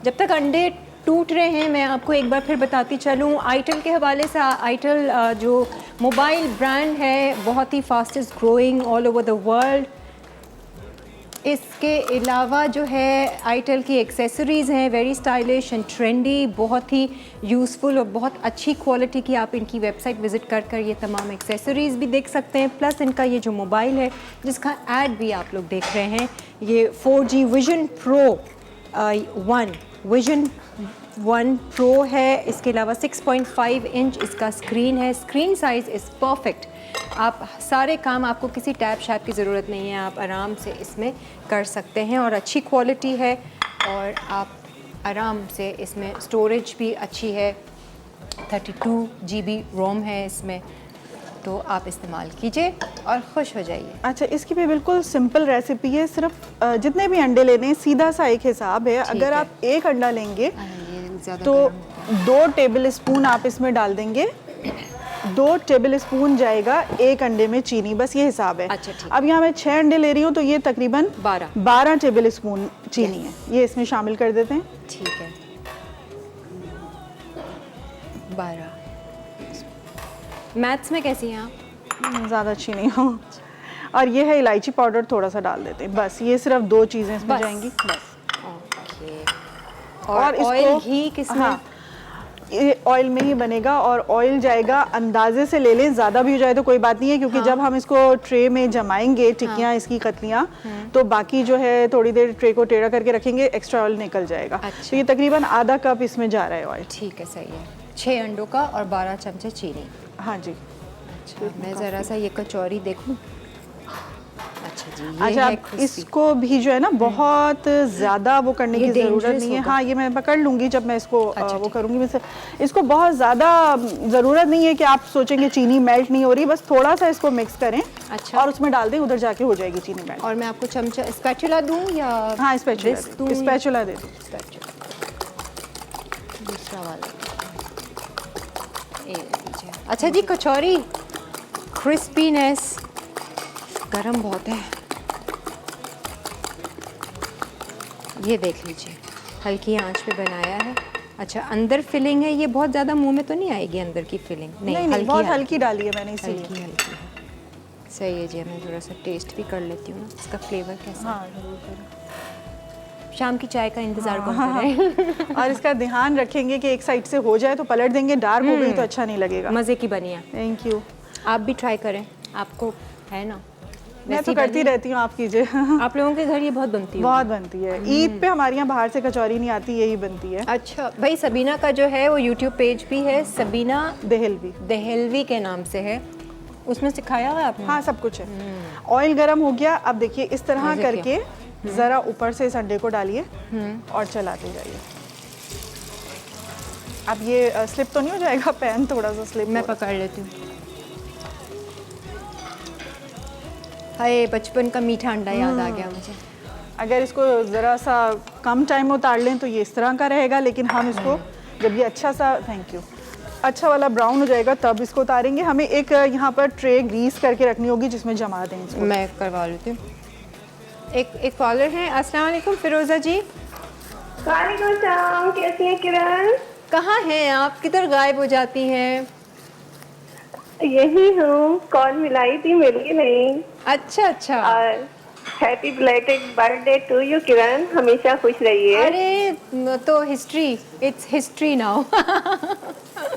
जब तक अंडे टूट रहे हैं, मैं आपको एक बार फिर बताती चलूँ आइटल के हवाले से। आइटल जो मोबाइल ब्रांड है, बहुत ही fastest growing all over the world. इसके अलावा जो है आईटेल की एक्सेसरीज़ हैं, वेरी स्टाइलिश एंड ट्रेंडी, बहुत ही यूज़फुल और बहुत अच्छी क्वालिटी की। आप इनकी वेबसाइट विज़िट कर ये तमाम एक्सेसरीज़ भी देख सकते हैं। प्लस इनका ये जो मोबाइल है जिसका ऐड भी आप लोग देख रहे हैं, ये 4G विजन प्रो 1 प्रो है। इसके अलावा 6.5 इंच इसका स्क्रीन है। Screen size is perfect. आप सारे काम, आपको किसी टैब शैब की ज़रूरत नहीं है, आप आराम से इसमें कर सकते हैं और अच्छी क्वालिटी है और आप आराम से इसमें स्टोरेज भी अच्छी है, 32 GB रोम है इसमें, तो आप इस्तेमाल कीजिए और खुश हो जाइए। अच्छा, इसकी भी बिल्कुल सिंपल रेसिपी है। सिर्फ जितने भी अंडे लेने हैं सीधा सा एक हिसाब है। अगर है। आप एक अंडा लेंगे ये ज़्यादा तो गर्म 2 टेबल स्पून आप इसमें डाल देंगे। 2 टेबल स्पून जाएगा एक अंडे में चीनी, बस ये हिसाब है। अच्छा, ठीक। अब यहाँ मैं 6 अंडे ले रही हूँ तो ये तकरीबन 12 टेबल स्पून चीनी है। ये इसमें शामिल कर देते हैं। ठीक है, 12। मैथ्स में कैसी हैं आप? ज़्यादा अच्छी नहीं हो। और ये है इलायची पाउडर, थोड़ा सा डाल देते हैं, बस ये सिर्फ 2 चीज़ें इसमें जाएंगी। ओके। और ऑयल घी किसमें? हाँ, ये ऑयल में ही बनेगा और ऑयल जाएगा अंदाजे से ले लें, ज़्यादा भी हो जाए तो कोई बात नहीं है, क्योंकि जब हम इसको ट्रे में जमाएंगे टिक्कियाँ इसकी कतलियाँ, तो बाकी जो है थोड़ी देर ट्रे को टेढ़ा करके रखेंगे, एक्स्ट्रा ऑयल निकल जाएगा। अच्छा। तो ये तकरीबन आधा कप इसमें जा रहा है ऑयल। ठीक है, सही है। 6 अंडों का और 12 चमचे चीनी। हाँ जी। अच्छा, मैं ज़रा सा ये कचौरी देखूं। अच्छा जी, ये अच्छा, है अब crispy। इसको भी जो है ना बहुत ज़्यादा वो करने ये की ज़रूरत dangerous नहीं है। होगा। हाँ, ये मैं पकड़ लूँगी जब मैं इसको अच्छा, वो ठीक। करूँगी। वैसे इसको बहुत ज़्यादा ज़रूरत नहीं है कि आप सोचेंगे चीनी मेल्ट नहीं हो रही, बस थोड़ा सा इसको मिक्स करें अच्छा। और उसमें डाल दें, उधर जाके हो जाएगी चीनी मेल्ट। और मैं आपको चमचा स्पैचुला दूं या हाँ, whisk दूं? स्पैचुला दे दो। Spatula। दूसरा वाला ये लीजिए। अच्छा जी, कचौरी क्रिस्पीनेस, गरम बहुत है, ये देख लीजिए, हल्की आंच पे बनाया है। अच्छा, अंदर फिलिंग है, ये बहुत ज़्यादा मुंह में तो नहीं आएगी अंदर की फिलिंग? नहीं, बहुत हल्की डाली है मैंने इसीलिए। हल्की है। सही है जी, मैं थोड़ा सा टेस्ट भी कर लेती हूँ ना, इसका फ्लेवर कैसा है। हाँ, ज़रूर करें। शाम की चाय का इंतज़ार कौन कर रहे हैं? और इसका ध्यान रखेंगे कि एक साइड से हो जाए तो पलट देंगे, डार्क हो गई तो अच्छा नहीं लगेगा। मज़े की बनी है। Thank you. आप भी ट्राई करें, आपको है ना? मैं वैसी तो करती बनी? रहती हूँ, आप कीजिए। आप लोगों के घर ये बहुत बनती है? बहुत बनती है। ईद पे हमारे यहाँ बाहर से कचौरी नहीं आती, यही बनती है। अच्छा भाई, सबीना का जो है वो यूट्यूब पेज भी है, सबीना दहेलवी। दहेलवी के नाम से है, उसमें सिखाया हुआ है आपने? हाँ, सब कुछ है। ऑयल गरम हो गया, अब देखिए इस तरह मज़े करके ज़रा ऊपर से इस अंडे को डालिए और चलाते जाइए। अब ये स्लिप तो नहीं हो जाएगा पैन? थोड़ा सा स्लिप मैं पकड़ लेती हूँ। हाय, बचपन का मीठा अंडा याद आ गया मुझे। अगर इसको ज़रा सा कम टाइम में उतार लें तो ये इस तरह का रहेगा, लेकिन हम इसको जब ये अच्छा सा, थैंक यू, अच्छा वाला ब्राउन हो जाएगा तब इसको उतारेंगे। हमें एक यहाँ पर ट्रे ग्रीस करके रखनी होगी जिसमें जमा दें इसको। मैं करवा लेती हूँ। एक कॉलर है। अस्सलाम वालेकुम फिरोज़ा जी। वालेकुम अस्सलाम, कैसी हैं किरण? कहाँ हैं आप, किधर गायब हो जाती हैं? यही हूँ, कॉल मिलाई थी, मिली नहीं। अच्छा अच्छा। और happy belated birthday to you Kiran, हमेशा खुश रहिए। अरे तो हिस्ट्री, इट्स हिस्ट्री नाउ।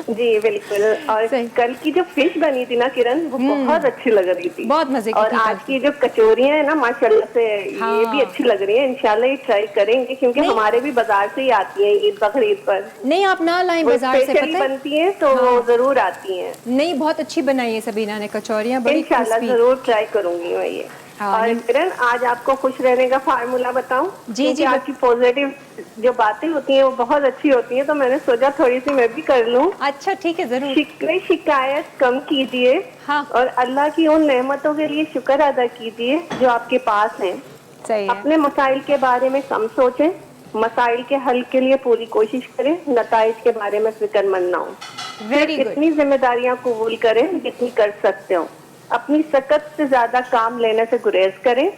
जी बिल्कुल। और सही। कल की जो फिश बनी थी ना किरण, वो बहुत अच्छी लग रही थी। बहुत मजे की और थी आज कल की जो कचौरियां है ना, माशाल्लाह से हाँ। ये भी अच्छी लग रही है। इंशाल्लाह ये ट्राई करेंगे, क्योंकि नहीं। हमारे भी बाजार से ही आती हैं ईद बकरीद पर। नहीं, आप ना लाएं वो बाजार से, स्पेशली पता है? बनती हैं तो हाँ। जरूर आती हैं। नहीं, बहुत अच्छी बनाई है सबीना ने कचौरियाँ, बड़ी इंशाल्लाह क्रिस्पी। जरूर ट्राई करूंगी मैं ये। हाँ, और नहीं- किरण, आज आपको खुश रहने का फार्मूला बताऊं? जी, क्योंकि जी, आपकी पॉजिटिव जो बातें होती हैं वो बहुत अच्छी होती हैं, तो मैंने सोचा थोड़ी सी मैं भी कर लूं। अच्छा ठीक है, जरूर। शिकवे शिकायत कम कीजिए हाँ। और अल्लाह की उन नेमतों के लिए शुक्र अदा कीजिए जो आपके पास हैं। सही है। अपने मसाइल के बारे में कम सोचें, मसाइल के हल के लिए पूरी कोशिश करें, नताइज के बारे में फिक्रमंद ना हो। Very good. इतनी जिम्मेदारियां कबूल करें जितनी कर सकते हो। अपनी सकत से ज्यादा काम लेने से गुरेज करें।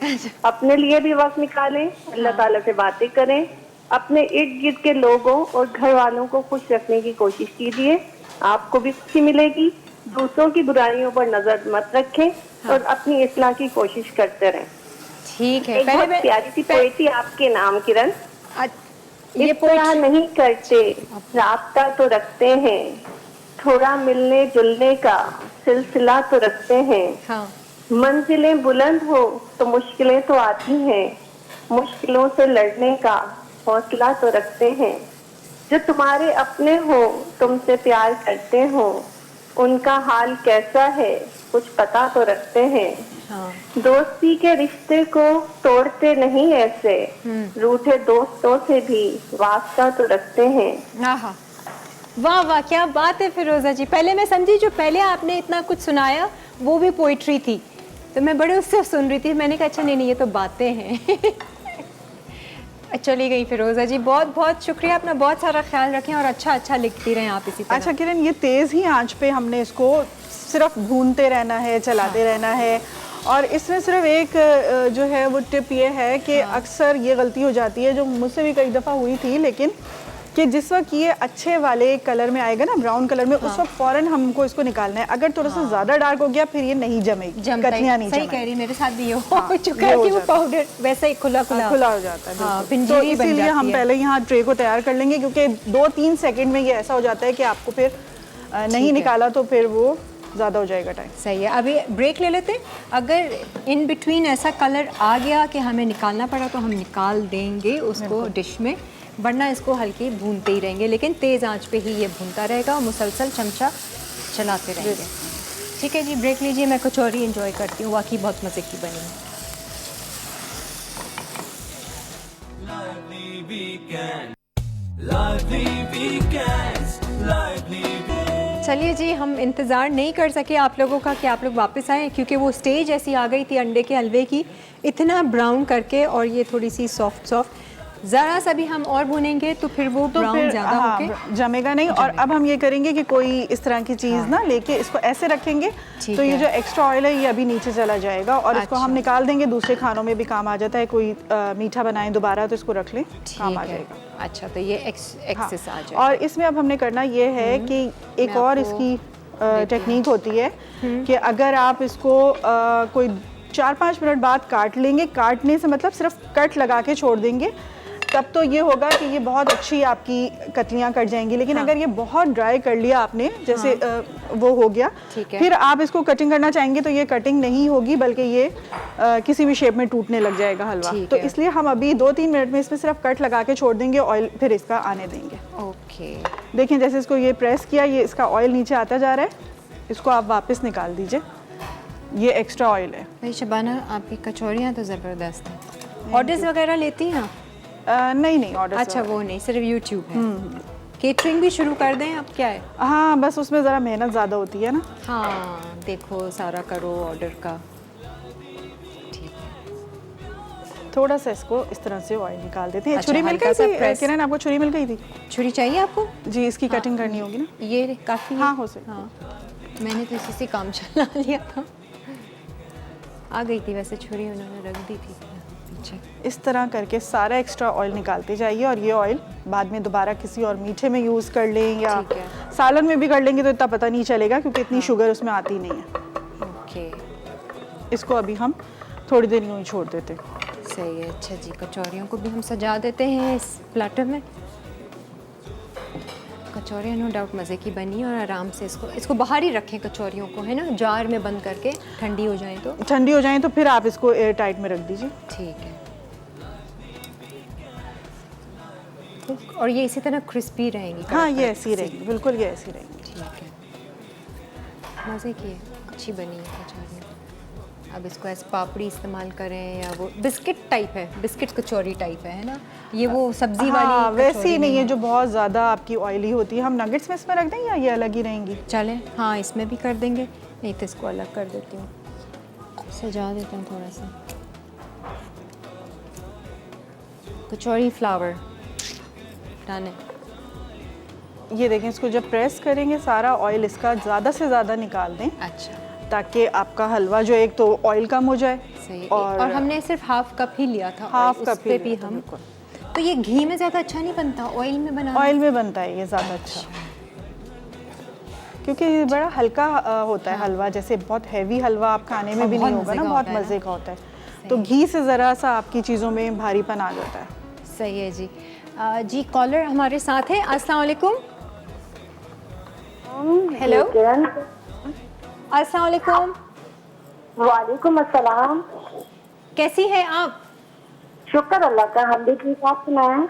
अपने लिए भी वक्त निकालें, अल्लाह ताला से बातें करें। अपने इर्द गिर्द के लोगों और घर वालों को खुश रखने की कोशिश कीजिए, आपको भी खुशी मिलेगी। दूसरों की बुराइयों पर नजर मत रखें और अपनी इस्लाह की कोशिश करते रहें। ठीक है, एक बहुत मैं प्यारी सी पोएट्री आपके नाम, किरण। ये इस तरह नहीं करते, राब्ता तो रखते हैं, थोड़ा मिलने जुलने का सिलसिला तो रखते हैं। हाँ मंजिलें बुलंद हो तो मुश्किलें तो आती हैं, मुश्किलों से लड़ने का हौसला तो रखते हैं। जो तुम्हारे अपने हो, तुमसे प्यार करते हो, उनका हाल कैसा है कुछ पता तो रखते हैं। हाँ दोस्ती के रिश्ते को तोड़ते नहीं ऐसे, रूठे दोस्तों से भी वास्ता तो रखते हैं। आहा, वाह वाह, क्या बात है फिरोजा जी। पहले मैं समझी जो पहले आपने इतना कुछ सुनाया वो भी पोइट्री थी, तो मैं बड़े उससे सुन रही थी। मैंने कहा अच्छा नहीं ये तो बातें हैं। चली गई फिरोजा जी, बहुत बहुत शुक्रिया। अपना बहुत सारा ख्याल रखें और अच्छा लिखती रहें आप इसी तरह। अच्छा किरण, ये तेज़ ही आंच पे हमने इसको सिर्फ भूनते रहना है, चलाते रहना है। और इसमें सिर्फ एक जो है वो टिप ये है कि अक्सर ये गलती हो जाती है, जो मुझसे भी कई दफ़ा हुई थी, लेकिन कि जिस वक्त ये अच्छे वाले कलर में आएगा ना, ब्राउन कलर में, उस वक्त फ़ौरन हमको इसको निकालना है। अगर थोड़ा सा ज़्यादा डार्क हो गया फिर ये नहीं जमेगी, कतलियाँ नहीं सही जमेगी। कह रही, मेरे साथ भी हो चुका है कि वो पाउडर वैसे ही खुला खुला हो जाता है। हाँ, बिल्कुल। तो पिंजरी बन इसीलिए जाती हम है। पहले यहाँ ट्रे को तैयार कर लेंगे, क्योंकि 2-3 सेकंड में ये ऐसा हो जाता है कि आपको फिर नहीं निकाला तो फिर वो ज़्यादा हो जाएगा टाइम। सही है, अभी ब्रेक ले लेते हैं। अगर इन बिटवीन ऐसा कलर आ गया कि हमें निकालना पड़ा तो हम निकाल देंगे उसको डिश में, वरना इसको हल्की भूनते ही रहेंगे, लेकिन तेज़ आंच पे ही ये भूनता रहेगा और मुसलसल चमचा चलाते रहेंगे। ठीक है जी, ब्रेक लीजिए। मैं कचौरी एंजॉय करती हूँ, वाकई बहुत मज़े की बनी है। Lively weekend, lively weekends, lively weekends. चलिए जी, हम इंतज़ार नहीं कर सके आप लोगों का कि आप लोग वापस आएँ, क्योंकि वो स्टेज ऐसी आ गई थी अंडे के हलवे की, इतना ब्राउन करके, और ये थोड़ी सी सॉफ्ट। ज़रा सा भी हम और भुनेंगे तो फिर वो तो ब्राउन फिर ज़्यादा होके जमेगा नहीं। और अब हम ये करेंगे कि कोई इस तरह की चीज़ ना लेके इसको ऐसे रखेंगे, तो ये जो एक्स्ट्रा ऑयल है ये अभी नीचे चला जाएगा, और इसको हम निकाल देंगे। दूसरे खानों में भी काम आ जाता है, कोई मीठा बनाएं दोबारा तो इसको रख लें, काम आ जाएगा। अच्छा, तो ये एक्सेस आ जाए। और इसमें अब हमने करना ये है कि एक और इसकी टेक्निक होती है कि अगर आप इसको कोई 4-5 मिनट बाद काट लेंगे, काटने से मतलब सिर्फ कट लगा के छोड़ देंगे, तब तो ये होगा कि ये बहुत अच्छी आपकी कतलियाँ कट जाएंगी। लेकिन अगर ये बहुत ड्राई कर लिया आपने, जैसे वो हो गया, फिर आप इसको कटिंग करना चाहेंगे तो ये कटिंग नहीं होगी, बल्कि ये किसी भी शेप में टूटने लग जाएगा हलवा। तो इसलिए हम अभी 2-3 मिनट में इसमें सिर्फ कट लगा के छोड़ देंगे, ऑयल फिर इसका आने देंगे। ओके, देखें जैसे इसको ये प्रेस किया, ये इसका ऑयल नीचे आता जा रहा है, इसको आप वापस निकाल दीजिए, ये एक्स्ट्रा ऑयल है। भाई शबाना, आपकी कचौरियाँ तो ज़बरदस्त हैं। ऑर्डर्स वगैरह लेती हैं आप? नहीं ऑर्डर। अच्छा, वो नहीं, सिर्फ यूट्यूब है। केटरिंग भी शुरू कर दें अब, क्या है? हाँ, बस उसमें ज़रा मेहनत ज़्यादा होती है ना। हाँ, देखो सारा करो ऑर्डर का। ठीक है, थोड़ा सा इसको इस तरह से ऑयल निकाल देते हैं। अच्छा, छुरी मिल हल्का गई सा थी press। किरण, आपको छुरी मिल गई थी? छुरी चाहिए आपको? जी, इसकी कटिंग करनी होगी ना। ये काफ़ी है? हाँ, हो सकता। हाँ, मैंने तो इसी से काम चला लिया था। आ गई थी वैसे छुरी, उन्होंने रख दी थी पीछे। इस तरह करके सारा एक्स्ट्रा ऑयल निकालते जाइए, और ये ऑयल बाद में दोबारा किसी और मीठे में यूज़ कर लें या सालन में भी कर लेंगे तो इतना पता नहीं चलेगा, क्योंकि इतनी शुगर उसमें आती नहीं है। ओके, इसको अभी हम थोड़ी देर यूँ ही छोड़ देते हैं। सही है। अच्छा जी, कचौरियों को भी हम सजा देते हैं इस प्लेटर में। कचौरियाँ नो डाउट मज़े की बनी, और आराम से इसको बाहर ही रखें कचौरियों को, है ना, जार में बंद करके, ठंडी हो जाए तो। ठंडी हो जाए तो फिर आप इसको एयर टाइट में रख दीजिए। ठीक है, और ये इसी तरह क्रिस्पी रहेंगी? हाँ, ये ऐसी रहेगी, बिल्कुल ये ऐसी रहेगी। ठीक है, मज़े की है, अच्छी बनी है कचौरियाँ। अब इसको ऐसे पापड़ी इस्तेमाल करें या वो बिस्किट टाइप है, बिस्किट कचौरी टाइप है ना, ये वो सब्जी वाली? हाँ, वैसी नहीं है जो बहुत ज़्यादा आपकी ऑयली होती है। हम नगेट्स में इसमें रख दें या ये अलग ही रहेंगी? चलें, हाँ, इसमें भी कर देंगे। नहीं तो इसको अलग कर देती हूँ, सजा देता हूँ थोड़ा सा। कचौरी फ्लावर डन है। ये देखें, इसको जब प्रेस करेंगे सारा ऑयल इसका ज़्यादा से ज़्यादा निकाल दें, अच्छा, ताकि आपका हलवा जो एक तो ऑयल कम हो जाए। सही। और हमने सिर्फ हाफ कप ही लिया था, हाफ उस कप पे भी हम। तो ये घी में ज़्यादा अच्छा नहीं बनता, ऑयल में बना? ऑयल में बनता है ये ज़्यादा अच्छा, क्योंकि ये बड़ा हल्का होता है हलवा। जैसे बहुत हैवी हलवा आप खाने में भी नहीं होगा ना, बहुत मज़े का होता है। तो घी से ज़रा सा आपकी चीज़ों में भारीपन आ जाता है। सही है जी। जी कॉलर हमारे साथ है। अस्सलाम वालेकुम। हेलो, अस्सलाम वालेकुम। वालेकुम अस्सलाम। कैसी हैं आप? शुक्र अल्लाह का, हम भी ठीक। आप सुनाएं?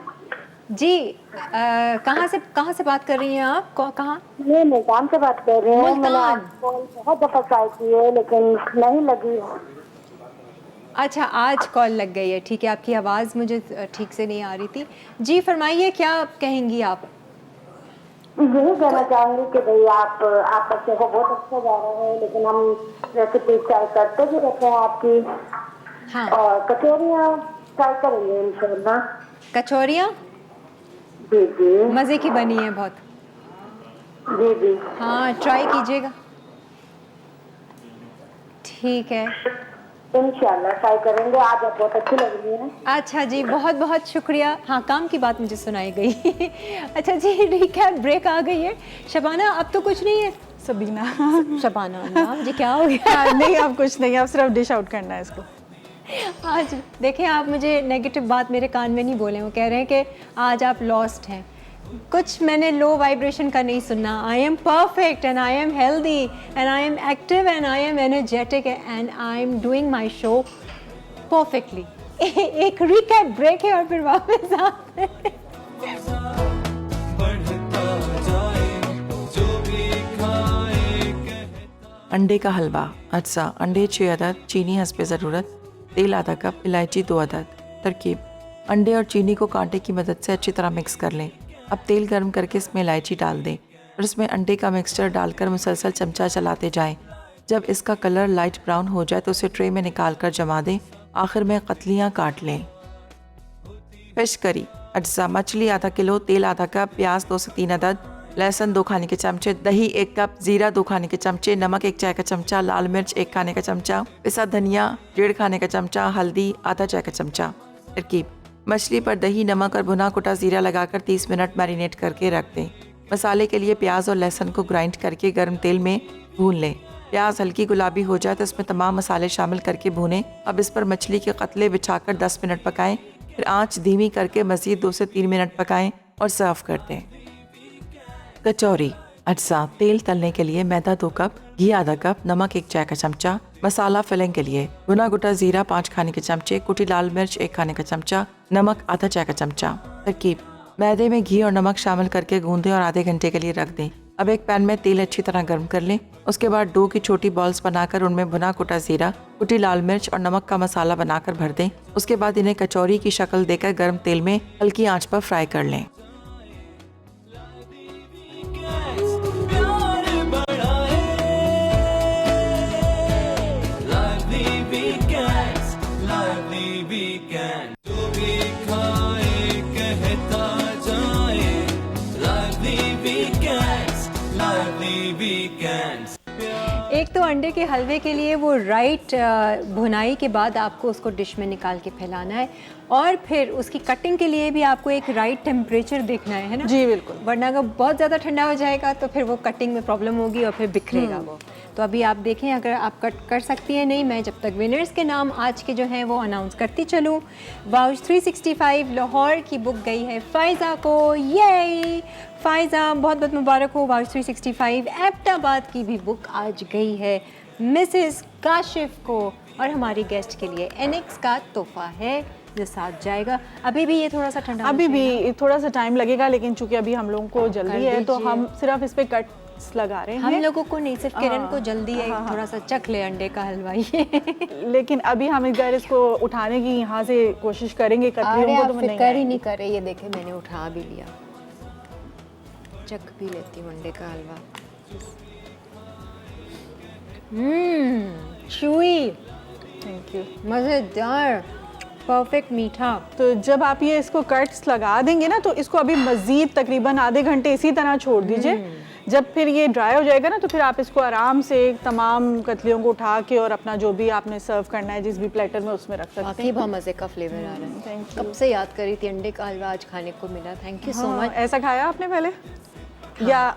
जी कहाँ से बात कर रही हैं आप? कहाँ? मैं मुल्तान से बात कर रही हूँ। मैंने मुल्तान। आपको कॉल बहुत दफा ट्राई की है लेकिन नहीं लगी। अच्छा, आज कॉल लग गई है। ठीक है, आपकी आवाज़ मुझे ठीक से नहीं आ रही थी। जी फरमाइए, क्या कहेंगी आप? यही कहना चाहूंगी कि भाई आप बच्चे को बहुत अच्छा जा रहा है, लेकिन हम रेसिपी ट्राई करते भी रहते हैं आपकी। हाँ, और कचौरियाँ ट्राई करेंगे इंशाल्लाह। कचौरियाँ जी जी मज़े की बनी है बहुत। जी जी। हाँ, ट्राई कीजिएगा। ठीक है, इंशाल्लाह ट्राई करेंगे। आज आप बहुत अच्छी लग रही हैं। अच्छा जी, बहुत बहुत शुक्रिया। हाँ, काम की बात मुझे सुनाई गई। अच्छा जी, रिकैप ब्रेक आ गई है। शबाना, अब तो कुछ नहीं है। सबीना शबाना नाम जी, क्या हो गया? नहीं, आप कुछ नहीं, आप सिर्फ डिश आउट करना है इसको। आज देखें, आप मुझे नेगेटिव बात मेरे कान में नहीं बोले। वो कह रहे हैं कि आज आप लॉस्ट हैं। कुछ मैंने लो वाइब्रेशन का नहीं सुनना। I am perfect and I am healthy and I am active and I am energetic and I am doing my show perfectly. एक रिकैप ब्रेक है और फिर वापस आते हैं। बढ़ता जाए जो भी खाए अंडे का हलवा। अच्छा, अंडे 6 अदद, चीनी हस्बे ज़रूरत, तेल आधा कप, इलायची 2 अदद। तरकीब: अंडे और चीनी को कांटे की मदद से अच्छी तरह मिक्स कर लें। अब तेल गर्म करके इसमें इलायची डाल दें और इसमें अंडे का मिक्सचर डालकर मुसलसल चमचा चलाते जाएं। जब इसका कलर लाइट ब्राउन हो जाए तो उसे ट्रे में निकाल कर जमा दें। आखिर में कतलियाँ काट लें। Fish curry. अज्जा: मछली आधा किलो, तेल आधा कप, प्याज 2 से 3 अदद, लहसुन 2 खाने के चमचे, दही 1 कप, जीरा 2 खाने के चमचे, नमक 1 चाय का चमचा, लाल मिर्च 1 खाने का चमचा, पिसा धनिया 1.5 खाने का चमचा, हल्दी आधा चाय का चमचा। तरकीब: मछली पर दही, नमक और भुना कुटा जीरा लगाकर 30 मिनट मैरिनेट करके रख दें। मसाले के लिए प्याज और लहसुन को ग्राइंड करके गर्म तेल में भून लें। प्याज हल्की गुलाबी हो जाए तो इसमें तमाम मसाले शामिल करके भूनें। अब इस पर मछली के कतले बिछाकर 10 मिनट पकाएं, फिर आंच धीमी करके मज़ीद 2 से 3 मिनट पकाएं और सर्व कर दें। कचौरी। अज्जा: तेल तलने के लिए मैदा 2 कप, घी आधा कप, नमक 1 चाय का चमचा। मसाला फिलिंग के लिए भुना गुटा जीरा 5 खाने के चमचे, कुटी लाल मिर्च 1 खाने का चमचा, नमक आधा चाय का चमचा। तरकीब: मैदे में घी और नमक शामिल करके गूंदें और आधे घंटे के लिए रख दें। अब एक पैन में तेल अच्छी तरह गर्म कर लें। उसके बाद डो की छोटी बॉल्स बनाकर उनमें भुना कुटा जीरा, कुटी लाल मिर्च और नमक का मसाला बनाकर भर दें। उसके बाद इन्हें कचौरी की शक्ल देकर गर्म तेल में हल्की आंच पर फ्राई कर लें। प्यार बढ़ाए लाइवली वीकेंड्स, लाइवली वीकेंड जो भी खाए कहता जाए लाइवली वीकेंड्स, लाइवली वीकेंड्स। एक तो अंडे के हलवे के लिए वो राइट भुनाई के बाद आपको उसको डिश में निकाल के फैलाना है और फिर उसकी कटिंग के लिए भी आपको एक राइट टेम्परेचर देखना है ना? जी बिल्कुल। वरना अगर बहुत ज़्यादा ठंडा हो जाएगा तो फिर वो कटिंग में प्रॉब्लम होगी और फिर बिखरेगा वो। तो अभी आप देखें, अगर आप कट कर सकती हैं। नहीं, मैं जब तक विनर्स के नाम आज के जो हैं वो अनाउंस करती चलूँ। वाउच 365 लाहौर की बुक गई है फ़ायज़ा को। ये फ़ायज़ा, बहुत बहुत मुबारक हो। वाउच 365 एबटाबाद की भी बुक आज गई है मिसेस काशिफ को और हमारी गेस्ट के लिए एनेक्स का तोहफा है जो साथ जाएगा। अभी भी ये थोड़ा सा ठंडा अभी भी थोड़ा सा टाइम लगेगा, लेकिन चूंकि अभी हम लोगों को जल्दी है तो हम सिर्फ इस पे कट्स लगा रहे हैं। हम लोगों को नहीं, सिर्फ किरण को जल्दी है। थोड़ा सा चख ले अंडे का हलवा ये। लेकिन अभी हम एक बार इसको उठाने की यहाँ से कोशिश करेंगे। कतलियों को तो मैं फिक्र ही नहीं कर रही। ये देखे, मैंने उठा भी लिया। चख भी लेती हूँ अंडे का हलवा। Chewy, thank you. मज़ेदार, परफेक्ट मीठा। तो जब आप ये इसको कट्स लगा देंगे ना तो इसको अभी मज़ीद तकरीबन आधे घंटे इसी तरह छोड़ दीजिए। जब फिर ये ड्राई हो जाएगा ना तो फिर आप इसको आराम से तमाम कतलियों को उठा के और अपना जो भी आपने सर्व करना है जिस भी प्लेटर में उसमें रख सकते काफ़ी हैं। बहुत मज़े का फ्लेवर आ रहा है। Thank you. कब से याद करी थी अंडे का हलवा आज खाने को मिला। Thank you so much. ऐसा खाया आपने पहले? या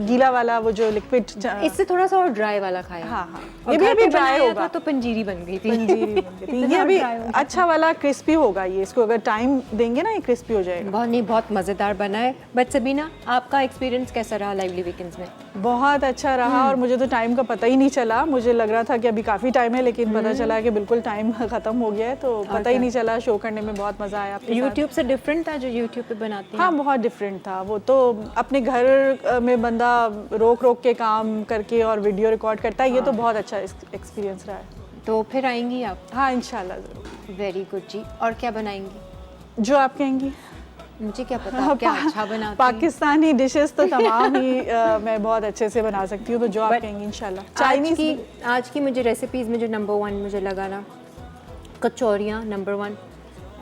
गीला वाला वो जो लिक्विड इससे थोड़ा सा और ड्राई वाला खाया। हाँ हाँ, और ये भी घर अभी पे ड्राई बनाया होगा। था तो पंजीरी बन गई थी। पंजीरी बन गई थी। इतना ये अभी dry हो गया। अच्छा वाला क्रिस्पी होगा, ये इसको अगर टाइम देंगे ना ये क्रिस्पी हो जाएगा। बहुत नहीं, बहुत मज़ेदार बना है। बट सबीना, आपका एक्सपीरियंस कैसा रहा लाइवली वीकेंड्स में? बहुत अच्छा रहा और मुझे तो टाइम का पता ही नहीं चला। मुझे लग रहा था कि अभी काफ़ी टाइम है, लेकिन पता चला कि बिल्कुल टाइम ख़त्म हो गया है, तो पता ही नहीं चला। शो करने में बहुत मज़ा आया आपके साथ। यूट्यूब से डिफरेंट था जो यूट्यूब पे बनाते हैं? हाँ, बहुत डिफरेंट था। वो तो अपने घर में बंदा रोक रोक के काम करके और वीडियो रिकॉर्ड करता है, ये तो बहुत अच्छा एक्सपीरियंस रहा है। तो फिर आएंगी आप? हाँ, इंशाल्लाह ज़रूर। वेरी गुड जी। और क्या बनाएंगी? जो आप कहेंगी। मुझे क्या पता आप क्या अच्छा बनाती हैं। पाकिस्तानी डिशेस तो तमाम ही मैं बहुत अच्छे से बना सकती हूँ, तो जो आप कहेंगी इंशाल्लाह। चाइनीज़ आज की मुझे रेसिपीज़ में जो नंबर 1 मुझे लगा ना, कचौरियाँ नंबर 1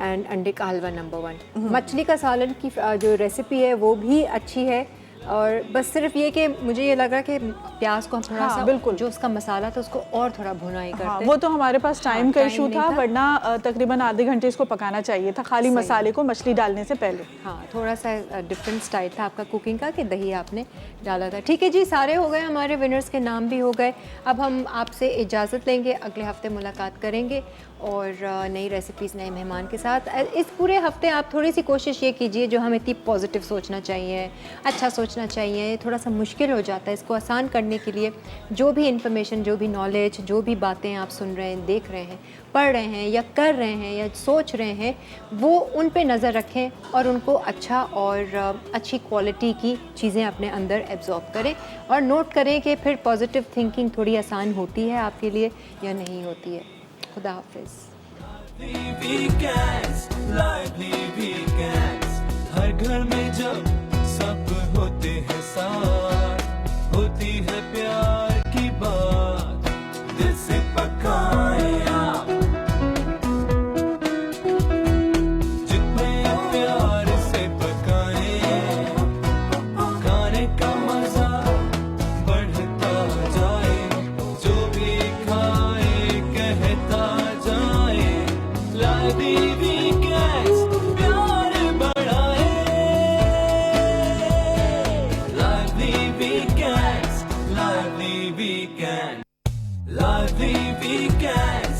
एंड अंडे का हलवा नंबर 1। मछली का सालन की जो रेसिपी है वो भी अच्छी है, और बस सिर्फ ये कि मुझे ये लगा कि प्याज को हम थोड़ा सा बिल्कुल। जो उसका मसाला था उसको और थोड़ा भुनाई करते। हाँ, वो तो हमारे पास टाइम का इशू नहीं था, वरना तकरीबन आधे घंटे इसको पकाना चाहिए था, खाली मसाले को मछली डालने से पहले। हाँ, थोड़ा सा डिफरेंट स्टाइल था आपका कुकिंग का कि दही आपने डाला था। ठीक है जी, सारे हो गए, हमारे विनर्स के नाम भी हो गए। अब हम आपसे इजाज़त लेंगे, अगले हफ्ते मुलाकात करेंगे और नई रेसिपीज़, नए मेहमान के साथ। इस पूरे हफ्ते आप थोड़ी सी कोशिश ये कीजिए, जो हम इतनी पॉजिटिव सोचना चाहिए, अच्छा सोचना चाहिए, थोड़ा सा मुश्किल हो जाता है। इसको आसान करने के लिए जो भी इंफॉर्मेशन, जो भी नॉलेज, जो भी बातें आप सुन रहे हैं, देख रहे हैं, पढ़ रहे हैं या कर रहे हैं या सोच रहे हैं, वो उन पे नज़र रखें और उनको अच्छा और अच्छी क्वालिटी की चीज़ें अपने अंदर एब्जॉर्ब करें और नोट करें कि फिर पॉजिटिव थिंकिंग थोड़ी आसान होती है आपके लिए या नहीं होती है। खुदा हाफिज़। lively weekends, हर घर में जब सब होते हैं साथ, होती है प्यार की बात, दिल से पकाए आप, जितने प्यार से पकाए, खाने का मजा बढ़ता जाए, जो भी खाए कहता जाए, lively weekends प्यार बढ़ाए, lively weekends, lively weekends, lively weekends,